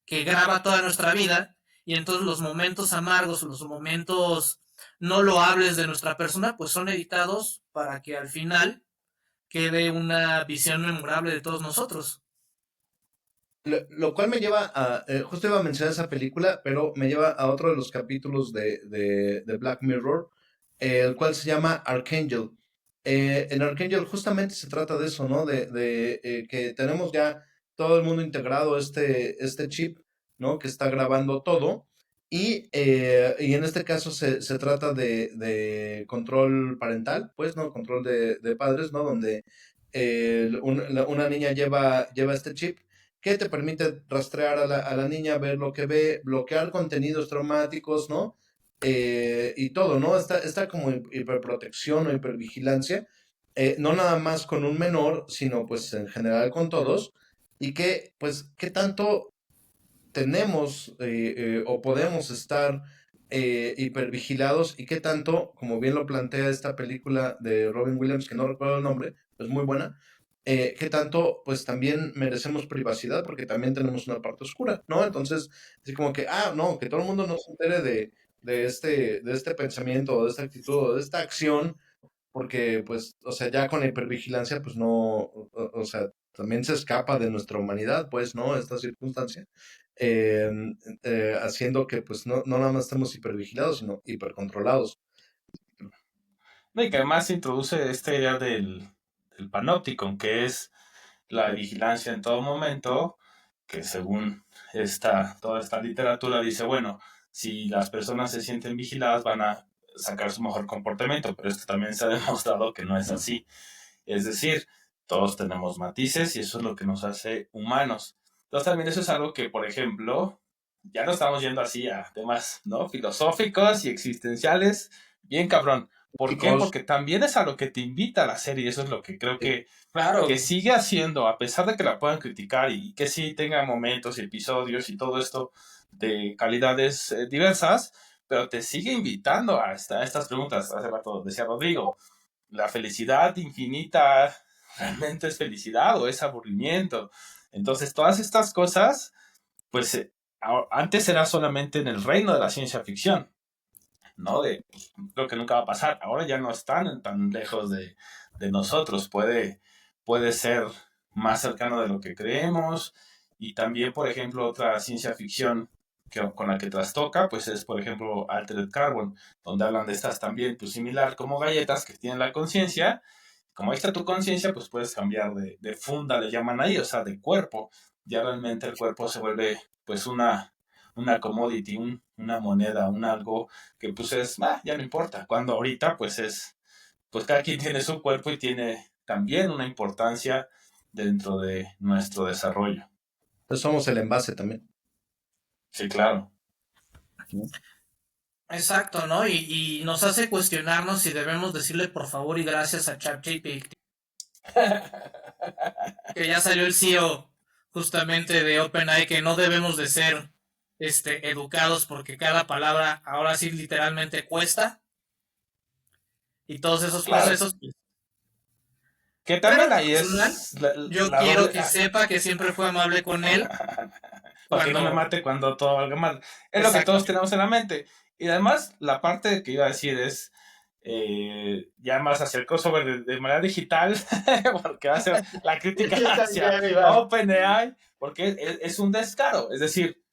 que graba toda nuestra vida, y entonces los momentos amargos, los momentos no loables de nuestra persona, pues son editados para que al final quede una visión memorable de todos nosotros. Lo cual me lleva a, justo iba a mencionar esa película, pero me lleva a otro de los capítulos de Black Mirror, el cual se llama Archangel. En Archangel justamente se trata de eso, ¿no? De que tenemos ya todo el mundo integrado este chip, ¿no? Que está grabando todo. Y en este caso se trata de control parental, pues, ¿no? Control de padres, ¿no? Donde una niña lleva este chip que te permite rastrear a la niña, ver lo que ve, bloquear contenidos traumáticos, ¿no? Y todo, ¿no? Está como hiperprotección o hipervigilancia, no nada más con un menor, sino pues en general con todos, y que, pues, ¿qué tanto tenemos o podemos estar hipervigilados y qué tanto, como bien lo plantea esta película de Robin Williams, que no recuerdo el nombre, es muy buena, qué tanto pues también merecemos privacidad porque también tenemos una parte oscura, ¿no? Entonces, así como que, no, que todo el mundo no se entere de este pensamiento, o de esta actitud, o de esta acción, porque pues, o sea, ya con la hipervigilancia, pues no, o sea, también se escapa de nuestra humanidad, pues, ¿no? Esta circunstancia, eh, haciendo que pues no nada más estemos hipervigilados, sino hipercontrolados. No, y que además se introduce esta idea del panóptico, que es la vigilancia en todo momento, que según toda esta literatura dice, bueno, si las personas se sienten vigiladas van a sacar su mejor comportamiento, pero esto también se ha demostrado que no es así. Es decir, todos tenemos matices y eso es lo que nos hace humanos. Entonces también eso es algo que, por ejemplo, ya no estamos yendo así a temas, ¿no? Filosóficos y existenciales, bien cabrón. ¿Por qué? Chicos, Porque también es a lo que te invita la serie, eso es lo que creo Claro, que sigue haciendo, a pesar de que la puedan criticar y que sí tenga momentos y episodios y todo esto de calidades diversas, pero te sigue invitando a estas preguntas. Hace rato decía Rodrigo, ¿la felicidad infinita realmente es felicidad o es aburrimiento? Entonces, todas estas cosas, pues antes era solamente en el reino de la ciencia ficción, ¿no? Pues, creo que nunca va a pasar. Ahora ya no están tan lejos de nosotros. Puede ser más cercano de lo que creemos. Y también, por ejemplo, otra ciencia ficción con la que trastoca, pues es, por ejemplo, Altered Carbon, donde hablan de estas también, pues similar como galletas que tienen la conciencia. Como ahí está tu conciencia, pues puedes cambiar de funda, le llaman ahí, o sea, de cuerpo. Ya realmente el cuerpo se vuelve, pues, una commodity, una moneda, un algo que pues ya no importa. Cuando ahorita pues cada quien tiene su cuerpo y tiene también una importancia dentro de nuestro desarrollo. Entonces somos el envase también. Sí, claro. exacto, ¿no? Y nos hace cuestionarnos si debemos decirle por favor y gracias a ChatGPT, que ya salió el CEO justamente de OpenAI, que no debemos de ser educados porque cada palabra ahora sí literalmente cuesta, y todos esos Claro. procesos. Que también Pero, ahí personal, es yo quiero que sepa que siempre fue amable con él. para que no me cuando- mate cuando todo valga mal. Es lo que Exacto. todos tenemos en la mente. Y además, la parte que iba a decir es ya más hacia el crossover de manera digital, porque va a ser la crítica hacia OpenAI, porque es un descaro. Es decir,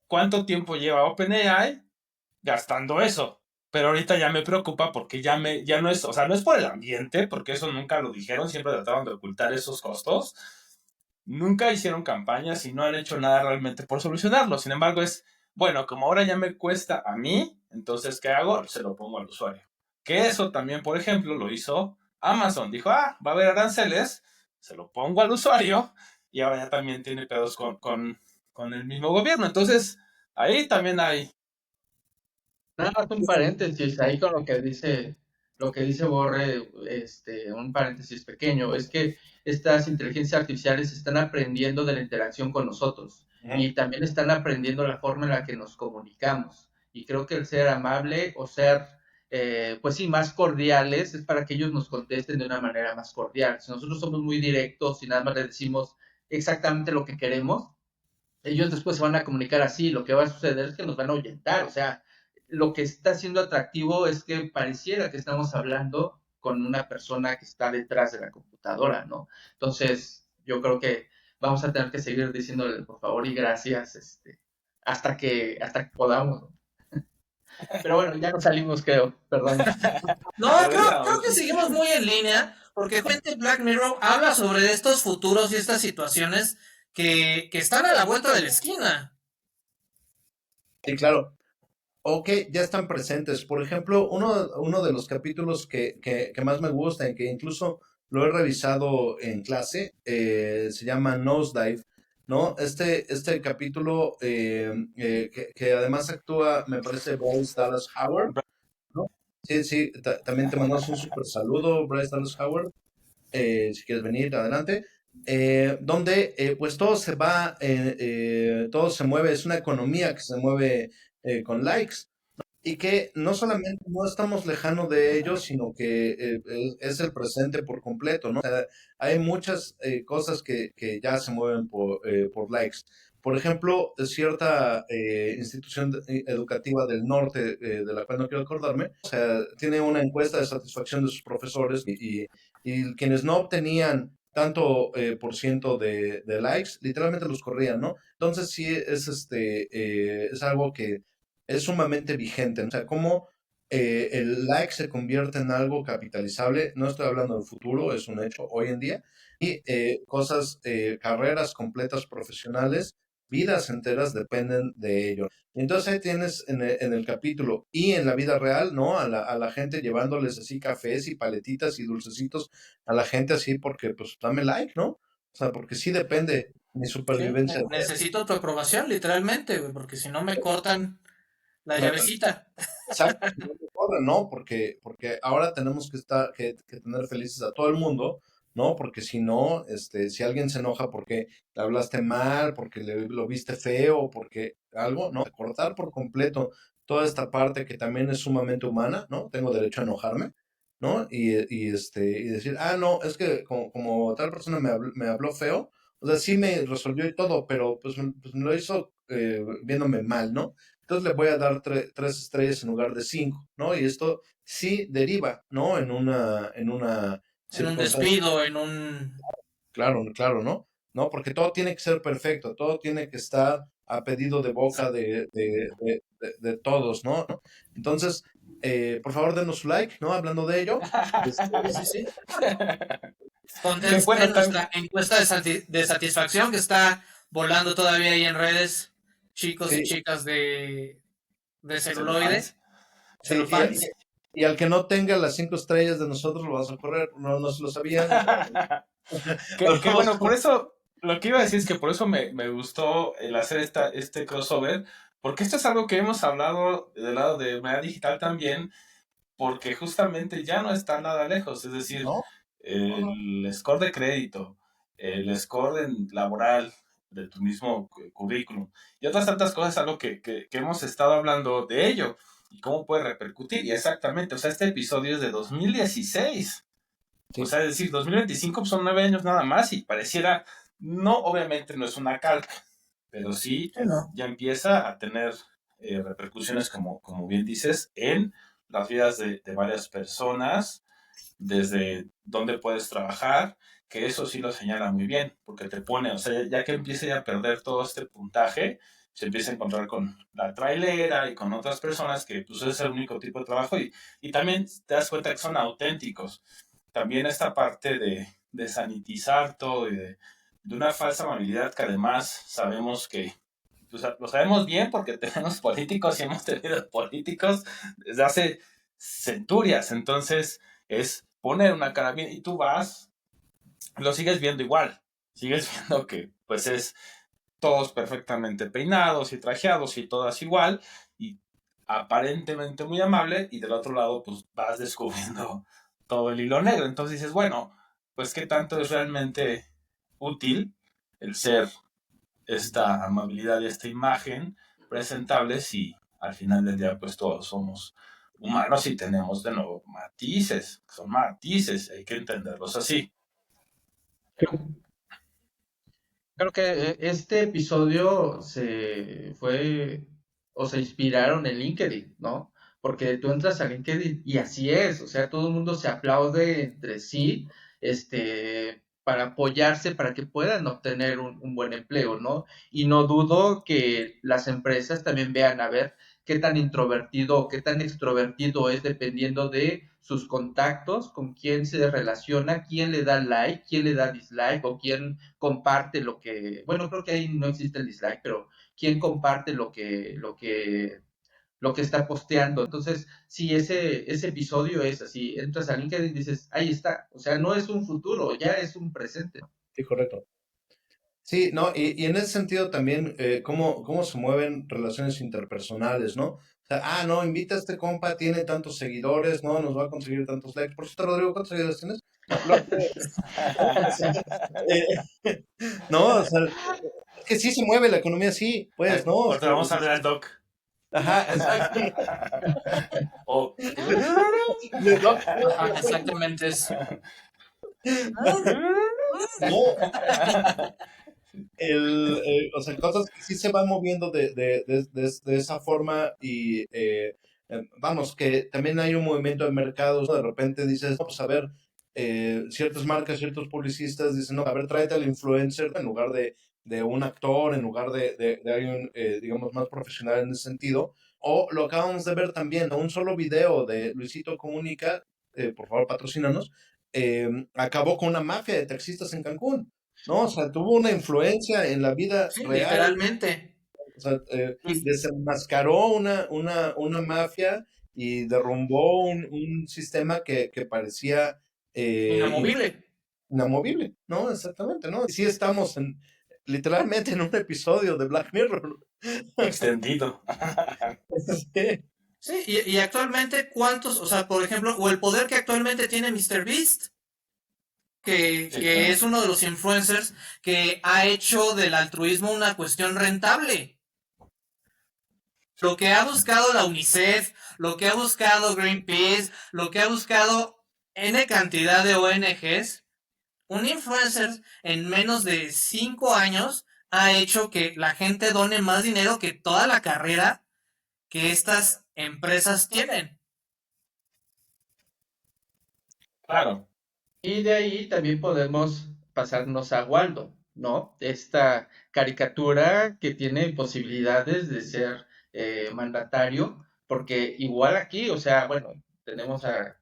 ¿cuánto tiempo lleva OpenAI gastando eso? Pero ahorita ya me preocupa porque ya no es, o sea, no es por el ambiente, porque eso nunca lo dijeron, siempre trataron de ocultar esos costos. Nunca hicieron campañas y no han hecho nada realmente por solucionarlo. Sin embargo, bueno, como ahora ya me cuesta a mí, entonces, ¿qué hago? Se lo pongo al usuario. Que eso también, por ejemplo, lo hizo Amazon. Dijo, va a haber aranceles, se lo pongo al usuario y ahora ya también tiene pedos con el mismo gobierno. Entonces, ahí también hay. Nada más un paréntesis ahí con lo que dice Borre, un paréntesis pequeño, es que estas inteligencias artificiales están aprendiendo de la interacción con nosotros. y también están aprendiendo la forma en la que nos comunicamos. Y creo que el ser amable o ser, pues sí, más cordiales es para que ellos nos contesten de una manera más cordial. Si nosotros somos muy directos y nada más les decimos exactamente lo que queremos, ellos después se van a comunicar así. Lo que va a suceder es que nos van a ahuyentar. O sea, lo que está siendo atractivo es que pareciera que estamos hablando con una persona que está detrás de la computadora, ¿no? Entonces, yo creo que vamos a tener que seguir diciéndole por favor y gracias, hasta que podamos. Pero bueno, ya nos salimos, creo, perdón. No, creo que seguimos muy en línea, porque gente Black Mirror habla sobre estos futuros y estas situaciones que están a la vuelta de la esquina. Sí, claro. Ok, ya están presentes. Por ejemplo, uno de los capítulos que más me gusta y que incluso lo he revisado en clase, se llama Nosedive, ¿no? Este capítulo que además actúa, me parece, Bryce Dallas Howard, ¿no? Sí, sí, también te mandamos un súper saludo, Bryce Dallas Howard, si quieres venir, adelante. Donde pues todo se va, todo se mueve, es una economía que se mueve con likes y que no solamente no estamos lejanos de ellos, sino que es el presente por completo, ¿no? O sea, hay muchas cosas que ya se mueven por likes. Por ejemplo, cierta institución educativa del norte, de la cual no quiero acordarme, o sea, tiene una encuesta de satisfacción de sus profesores y quienes no obtenían tanto por ciento de likes, literalmente los corrían, ¿no? Entonces sí es algo que es sumamente vigente, ¿no? O sea, cómo el like se convierte en algo capitalizable, no estoy hablando del futuro, es un hecho hoy en día, y carreras completas profesionales, vidas enteras dependen de ello. Y entonces ahí tienes en el capítulo y en la vida real, ¿no? A la gente llevándoles así cafés y paletitas y dulcecitos a la gente así porque, pues, dame like, ¿no? O sea, porque sí depende mi Sí, supervivencia. necesito tu aprobación, literalmente, güey, porque si no me cortan la llavecita. Exacto, ¿no? Porque ahora tenemos que tener felices a todo el mundo, ¿no? Porque si no, si alguien se enoja porque le hablaste mal, porque lo viste feo, porque algo, ¿no? Cortar por completo toda esta parte que también es sumamente humana, ¿no? Tengo derecho a enojarme, ¿no? Y decir, no, es que como tal persona me habló feo, o sea, sí me resolvió y todo, pero pues me lo hizo viéndome mal, ¿no? Entonces le voy a dar 3 estrellas en lugar de 5, ¿no? Y esto sí deriva, ¿no? En una En un circunstancia, despido, en un... claro, claro, ¿no? ¿No? Porque todo tiene que ser perfecto, todo tiene que estar a pedido de boca de todos, ¿no? Entonces, por favor, denos su like, ¿no? Hablando de ello. Sí, sí, sí. Que Contesten bueno, también, nuestra encuesta de satisfacción que está volando todavía ahí en redes, chicos y Sí, chicas de celuloide, Celufans. sí, y, celufans. y al que no tenga las 5 estrellas de nosotros lo vas a correr, no se lo sabían. que bueno, por eso, lo que iba a decir es que por eso me gustó el hacer este crossover, porque esto es algo que hemos hablado del lado de manera digital también, porque justamente ya no está nada lejos, es decir, ¿No? el score de crédito, el score laboral de tu mismo currículum y otras tantas cosas, algo que hemos estado hablando de ello y cómo puede repercutir. Y exactamente, o sea, este episodio es de 2016. O Sí. sea, es decir, 2025 son 9 años nada más y pareciera, no, obviamente no es una calca, pero sí Sí, no. ya empieza a tener repercusiones, como bien dices, en las vidas de varias personas, desde dónde puedes trabajar, que eso sí lo señala muy bien, porque te pone, o sea, ya que empiece a perder todo este puntaje, se empieza a encontrar con la trailera y con otras personas que pues es el único tipo de trabajo y también te das cuenta que son auténticos. También esta parte de sanitizar todo y de una falsa amabilidad que además sabemos que pues, lo sabemos bien porque tenemos políticos y hemos tenido políticos desde hace centurias. Entonces es poner una cara bien y tú vas, lo sigues viendo igual. Sigues viendo que pues es todos perfectamente peinados y trajeados y todas igual y aparentemente muy amable y del otro lado pues vas descubriendo todo el hilo negro. Entonces dices, bueno, pues qué tanto es realmente útil el ser esta amabilidad y esta imagen presentable si al final del día pues todos somos humanos y tenemos de nuevo matices, son matices, hay que entenderlos así. Creo que este episodio se inspiraron en LinkedIn, ¿no? Porque tú entras a LinkedIn y así es, o sea, todo el mundo se aplaude entre sí, para apoyarse, para que puedan obtener un buen empleo, ¿no? Y no dudo que las empresas también vean a ver qué tan introvertido o qué tan extrovertido es dependiendo de sus contactos, con quién se relaciona, quién le da like, quién le da dislike o quién comparte bueno, creo que ahí no existe el dislike, pero quién comparte lo que está posteando. Entonces, si ese episodio es así, entras a LinkedIn y dices, ahí está, o sea, no es un futuro, ya es un presente. Sí, correcto. Sí, no, y en ese sentido también, cómo se mueven relaciones interpersonales, ¿no? O sea, no, invita a este compa, tiene tantos seguidores, no, nos va a conseguir tantos likes. Por cierto, Rodrigo, ¿cuántos seguidores tienes? No, o sea, es que sí se mueve la economía, sí, pues, ¿no? O Ahorita sea, vamos a ver al Doc. ajá, exacto. Oh. Exactamente eso. No, o sea, cosas que sí se van moviendo de esa forma y vamos, que también hay un movimiento de mercados, ¿no? De repente dices, no, pues a ver, ciertas marcas, ciertos publicistas dicen, no, a ver, tráete al influencer en lugar de un actor, en lugar de alguien, digamos, más profesional en ese sentido. O lo acabamos de ver también, ¿no? Un solo video de Luisito Comunica, por favor, patrocínanos, acabó con una mafia de taxistas en Cancún. No, o sea, tuvo una influencia en la vida Sí, real. literalmente. O sea, desenmascaró una mafia y derrumbó un sistema que parecía Inamovible. inamovible, ¿no? Exactamente, ¿no? Y sí estamos literalmente en un episodio de Black Mirror. Extendido. Sí. Sí, y actualmente, ¿cuántos? O sea, por ejemplo, o el poder que actualmente tiene MrBeast, que claro. es uno de los influencers que ha hecho del altruismo una cuestión rentable. Lo que ha buscado la UNICEF, lo que ha buscado Greenpeace, lo que ha buscado N cantidad de ONGs, un influencer en menos de 5 años ha hecho que la gente done más dinero que toda la carrera que estas empresas tienen. Claro. Y de ahí también podemos pasarnos a Waldo, ¿no? Esta caricatura que tiene posibilidades de ser mandatario, porque igual aquí, o sea, bueno, tenemos a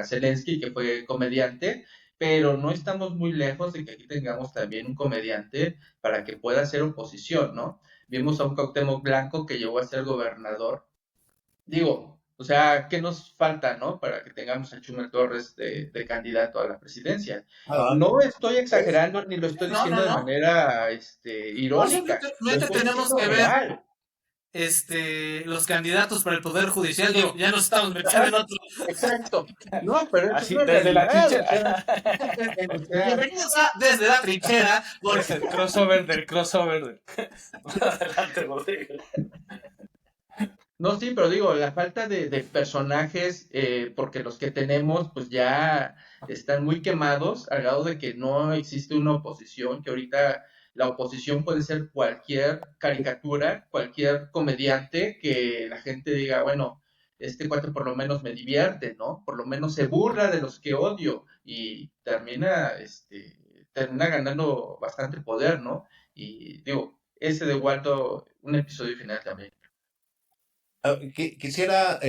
Zelensky, que fue comediante, pero no estamos muy lejos de que aquí tengamos también un comediante para que pueda ser oposición, ¿no? Vimos a un Cuauhtémoc Blanco que llegó a ser gobernador. Digo, o sea, ¿qué nos falta, no? Para que tengamos a Chumel Torres de candidato a la presidencia. No estoy exagerando ni lo estoy diciendo de manera irónica. No, Lo estoy tenemos diciendo que ver real. los candidatos para el Poder Judicial. Digo, ya nos estamos metiendo en otro. Exacto. No, pero así, es una desde la realidad, trinchera. Bienvenidos a Desde la Trinchera. Es el crossover del crossover. Adelante, Rodrigo. No, sí, pero digo, la falta de personajes, porque los que tenemos, pues ya están muy quemados, al grado de que no existe una oposición, que ahorita la oposición puede ser cualquier caricatura, cualquier comediante, que la gente diga, bueno, este cuate por lo menos me divierte, ¿no? Por lo menos se burla de los que odio y termina ganando bastante poder, ¿no? Y digo, ese de Waldo, un episodio final también. Quisiera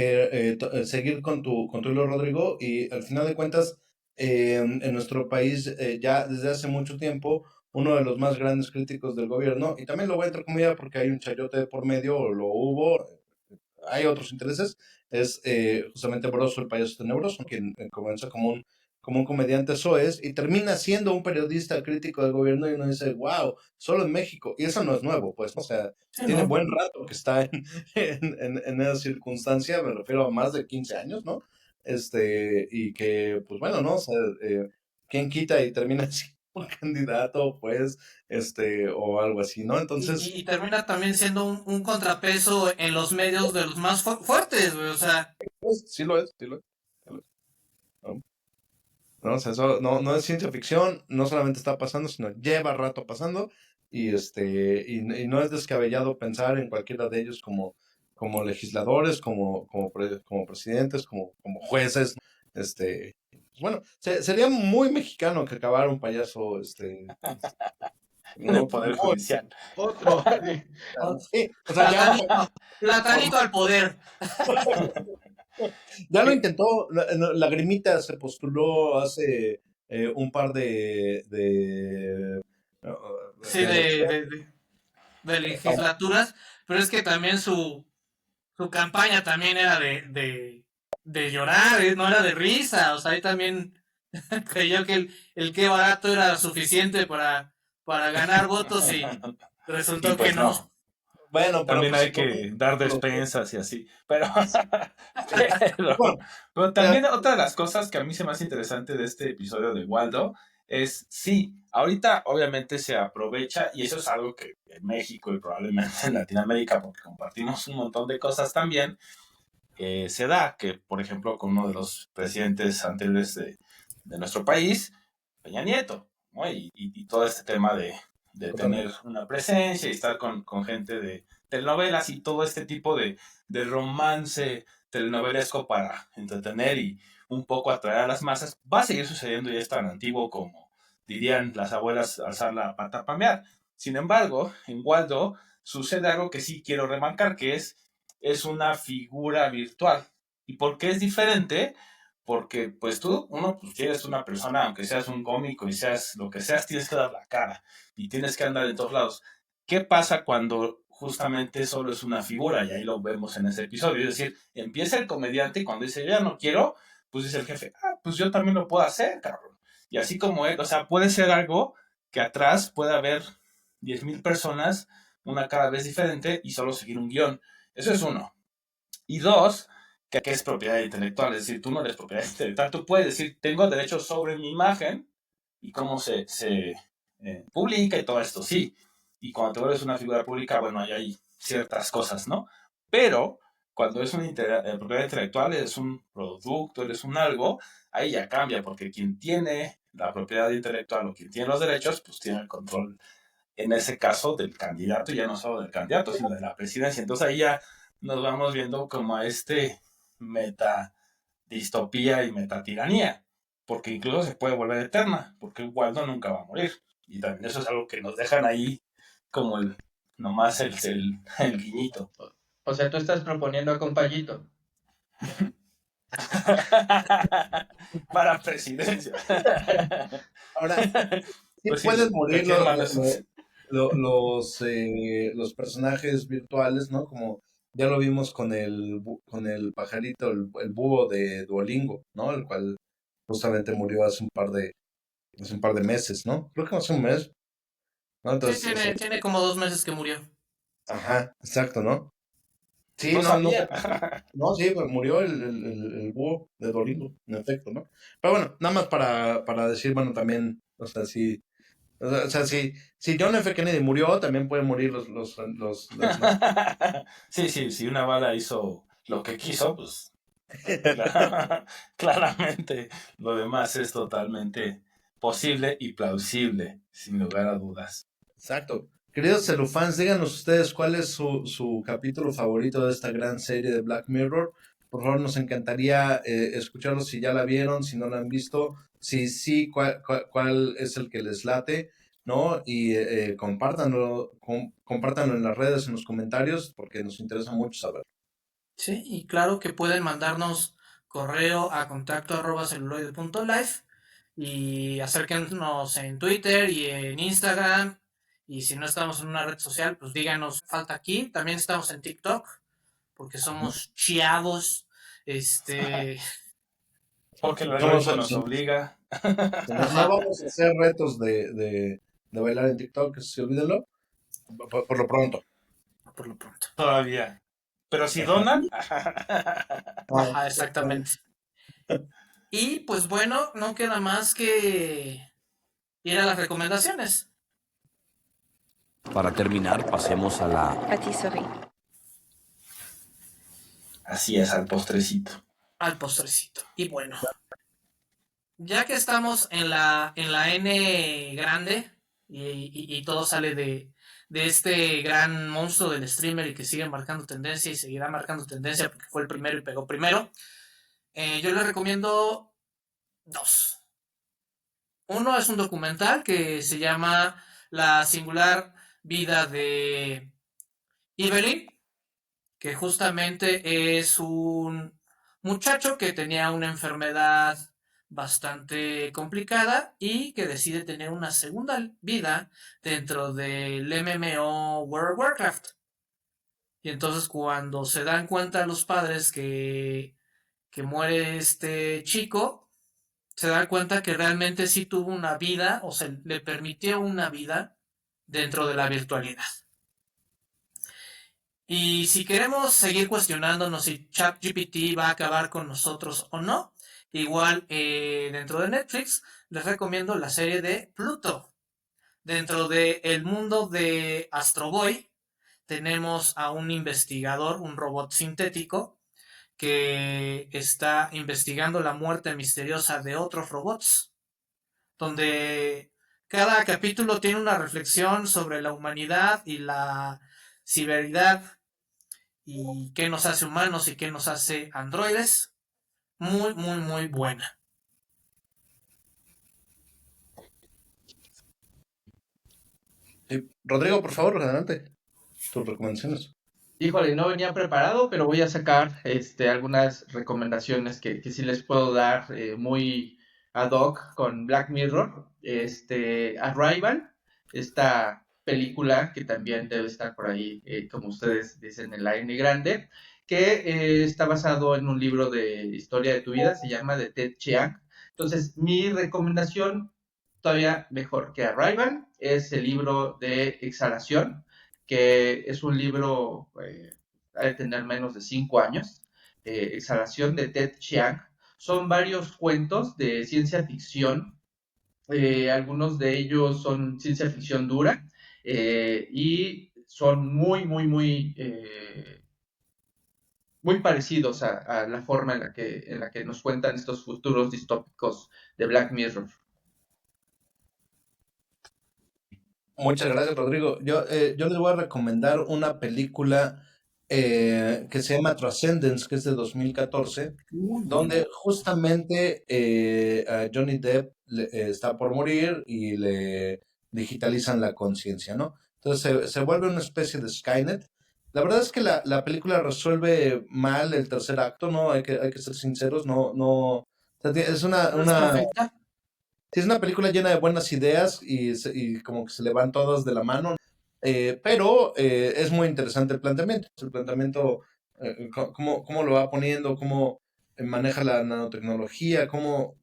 seguir con tu hilo, Rodrigo, y al final de cuentas, en nuestro país, ya desde hace mucho tiempo, uno de los más grandes críticos del gobierno, y también lo voy a entrecomillar porque hay un chayote de por medio, o lo hubo, hay otros intereses, es justamente Broso, el payaso tenebroso, quien comenzó como un comediante soez y termina siendo un periodista crítico del gobierno y uno dice, wow, solo en México. Y eso no es nuevo, pues, o sea, tiene buen rato que está en esa circunstancia, me refiero a más de 15 años, ¿no? Y que, pues bueno, ¿no? O sea, ¿quién quita y termina un candidato, pues, o algo así, ¿no? Entonces, Y termina también siendo un contrapeso en los medios de los más fuertes, güey. O sea, pues, sí lo es, sí lo es. ¿No? ¿No? O sea, eso no es ciencia ficción, no solamente está pasando, sino lleva rato pasando y no es descabellado pensar en cualquiera de ellos como legisladores, como presidentes, como jueces, pues bueno, sería muy mexicano que acabara un payaso, En el ¿no? Poder Judicial. Otro. Sí, o sea, platanito al poder. ya lo intentó, Lagrimita se postuló hace un par Sí, de legislaturas, pero es que también su campaña también era de llorar, no era de risa, o sea, ahí también creyó que el qué barato era suficiente para ganar votos y Y resultó pues que no. no. Bueno, pero También pues, hay que dar despensas y así. Pero, bueno, pero también otra de las cosas que a mí se me hace interesante de este episodio de Waldo es, sí, ahorita obviamente se aprovecha, y eso es algo que en México y probablemente en Latinoamérica, porque compartimos un montón de cosas también, se da que, por ejemplo, con uno de los presidentes anteriores de nuestro país, Peña Nieto, ¿no? Y todo este tema de tener una presencia y estar con gente de telenovelas y todo este tipo de romance telenovelesco para entretener y un poco atraer a las masas, va a seguir sucediendo y es tan antiguo como dirían las abuelas alzar la pata para mear. Sin embargo, en Waldo sucede algo que sí quiero remarcar, que es una figura virtual. ¿Y por qué es diferente? Porque pues pues eres una persona, aunque seas un cómico y seas lo que seas, tienes que dar la cara y tienes que andar en todos lados. ¿Qué pasa cuando justamente solo es una figura? Y ahí lo vemos en ese episodio. Es decir, empieza el comediante y cuando dice, yo ya no quiero, pues dice el jefe, pues yo también lo puedo hacer, cabrón. Y así como él, o sea, puede ser algo que atrás puede haber 10,000 personas, una cada vez diferente y solo seguir un guión. Eso es uno. Y dos, que es propiedad intelectual, es decir, tú no eres propiedad intelectual, tú puedes decir, tengo derechos sobre mi imagen y cómo se publica y todo esto, sí. Y cuando te vuelves una figura pública, bueno, ahí hay ciertas cosas, ¿no? Pero cuando es una propiedad intelectual, eres un producto, eres un algo, ahí ya cambia, porque quien tiene la propiedad intelectual o quien tiene los derechos, pues tiene el control, en ese caso, del candidato, y ya no solo del candidato, sino de la presidencia. Entonces ahí ya nos vamos viendo como a meta distopía y meta tiranía, porque incluso se puede volver eterna, porque Waldo nunca va a morir. Y también eso es algo que nos dejan ahí como nomás el guiñito. O sea, tú estás proponiendo a Compayito. Para presidencia. Ahora, sí pues pueden sí, morir los los personajes virtuales, ¿no? Como ya lo vimos con el pajarito, el búho de Duolingo, ¿no? El cual justamente murió hace un par de meses, ¿no? Creo que hace un mes, ¿no? Entonces, Sí, tiene como 2 meses que murió. ajá, exacto, ¿no? Sí, no sabía. no, sí, pues murió el búho de Duolingo, en efecto, ¿no? Pero bueno, nada más para decir, bueno, también, o sea, sí. O sea, si John F. Kennedy murió, también pueden morir los sí, si una bala hizo lo que quiso, pues claramente lo demás es totalmente posible y plausible, sin lugar a dudas. Exacto. Queridos celufans, díganos ustedes cuál es su capítulo favorito de esta gran serie de Black Mirror. Por favor, nos encantaría escucharlos si ya la vieron, si no la han visto, si sí, cuál es el que les late, ¿no? Y compártanlo en las redes, en los comentarios, porque nos interesa mucho saber. Sí, y claro que pueden mandarnos correo a contacto@celuloide.life y acérquenos en Twitter y en Instagram. Y si no estamos en una red social, pues díganos, falta aquí. También estamos en TikTok, porque somos chiavos. Porque el algoritmo nos obliga. No vamos a hacer retos de bailar en TikTok, si olvídenlo, por lo pronto. Por lo pronto. Todavía. Pero si donan. Ajá, exactamente. Y pues bueno, no queda más que ir a las recomendaciones. Para terminar, pasemos a la Patisserie. Así es, al postrecito. Al postrecito. Y bueno, ya que estamos en la N grande y todo sale de este gran monstruo del streamer y que sigue marcando tendencia y seguirá marcando tendencia porque fue el primero y pegó primero, yo les recomiendo dos. Uno es un documental que se llama La singular vida de Evelyn, que justamente es un muchacho que tenía una enfermedad bastante complicada y que decide tener una segunda vida dentro del MMO World of Warcraft. Y entonces cuando se dan cuenta los padres que muere este chico, se dan cuenta que realmente sí tuvo una vida, o se le permitió una vida dentro de la virtualidad. Y si queremos seguir cuestionándonos si ChatGPT va a acabar con nosotros o no, igual dentro de Netflix les recomiendo la serie de Pluto. Dentro del mundo de Astro Boy tenemos a un investigador, un robot sintético, que está investigando la muerte misteriosa de otros robots, donde cada capítulo tiene una reflexión sobre la humanidad y la ciberidad y qué nos hace humanos y qué nos hace androides. Muy, muy, muy buena. Rodrigo, por favor, adelante. Tus recomendaciones. Híjole, no venía preparado, pero voy a sacar algunas recomendaciones que sí les puedo dar muy ad hoc con Black Mirror. Arrival, esta película que también debe estar por ahí, como ustedes dicen, en la N grande, que está basado en un libro de historia de tu vida, se llama de Ted Chiang. Entonces, mi recomendación, todavía mejor que Arrival, es el libro de Exhalación, que es un libro, ha de tener menos de 5 años, Exhalación de Ted Chiang. Son varios cuentos de ciencia ficción, algunos de ellos son ciencia ficción dura, y son muy, muy, muy, muy parecidos a la forma en la que nos cuentan estos futuros distópicos de Black Mirror. Muchas gracias, Rodrigo. Yo les voy a recomendar una película que se llama Transcendence, que es de 2014, donde justamente a Johnny Depp está por morir y le digitalizan la conciencia, ¿no? Entonces se vuelve una especie de Skynet. La verdad es que la película resuelve mal el tercer acto, ¿no? Hay que ser sinceros, no, es ¿No es perfecta? sí, es una película llena de buenas ideas y como que se le van todas de la mano, pero es muy interesante el planteamiento. El planteamiento, cómo lo va poniendo, cómo maneja la nanotecnología, cómo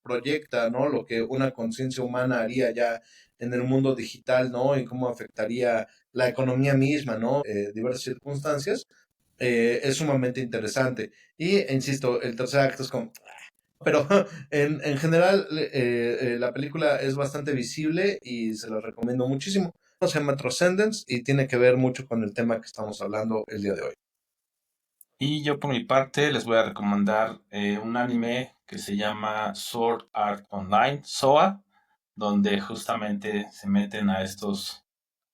proyecta, ¿no? Lo que una conciencia humana haría ya en el mundo digital, ¿no? Y cómo afectaría la economía misma, ¿no? Diversas circunstancias. Es sumamente interesante. Y, insisto, el tercer acto es como... Pero en general la película es bastante visible y se la recomiendo muchísimo. Se llama Transcendence y tiene que ver mucho con el tema que estamos hablando el día de hoy. Y yo por mi parte les voy a recomendar un anime que se llama Sword Art Online, SOA, donde justamente se meten a estos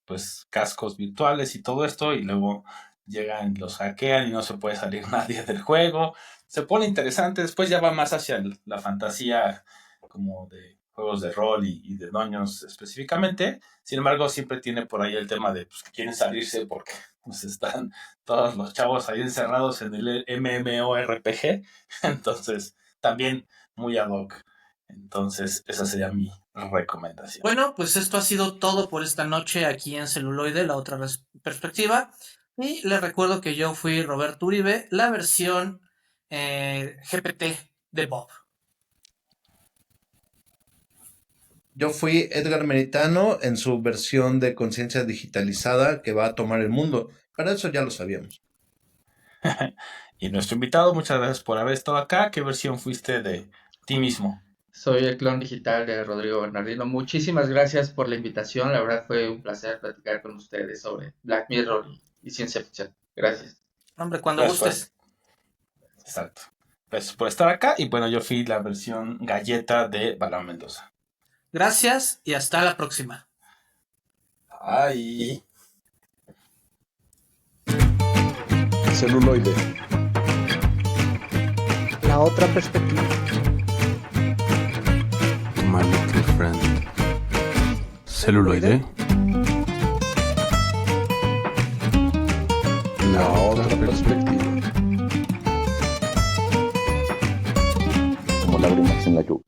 pues cascos virtuales y todo esto y luego llegan, los hackean y no se puede salir nadie del juego. Se pone interesante, después ya va más hacia la fantasía como de juegos de rol y de doños específicamente. Sin embargo, siempre tiene por ahí el tema de pues, que quieren salirse porque pues, están todos los chavos ahí encerrados en el MMORPG. Entonces, también muy ad hoc. Entonces, esa sería mi recomendación. Bueno, pues esto ha sido todo por esta noche aquí en Celuloide, la otra perspectiva. Y les recuerdo que yo fui Roberto Uribe, la versión GPT de Bob. Yo fui Edgar Meritano en su versión de conciencia digitalizada que va a tomar el mundo. Para eso ya lo sabíamos. Y nuestro invitado, muchas gracias por haber estado acá. ¿Qué versión fuiste de ti mismo? Soy el clon digital de Rodrigo Bernardino. Muchísimas gracias por la invitación. La verdad fue un placer platicar con ustedes sobre Black Mirror y ciencia ficción. Gracias. Hombre, cuando Pues, gustes. Exacto. Pues por estar acá. Y bueno, yo fui la versión galleta de Balón Mendoza. Gracias y hasta la próxima. Ay. Celuloide. La otra perspectiva. My little friend. Celuloide. La otra perspectiva. Como lágrimas en la lluvia.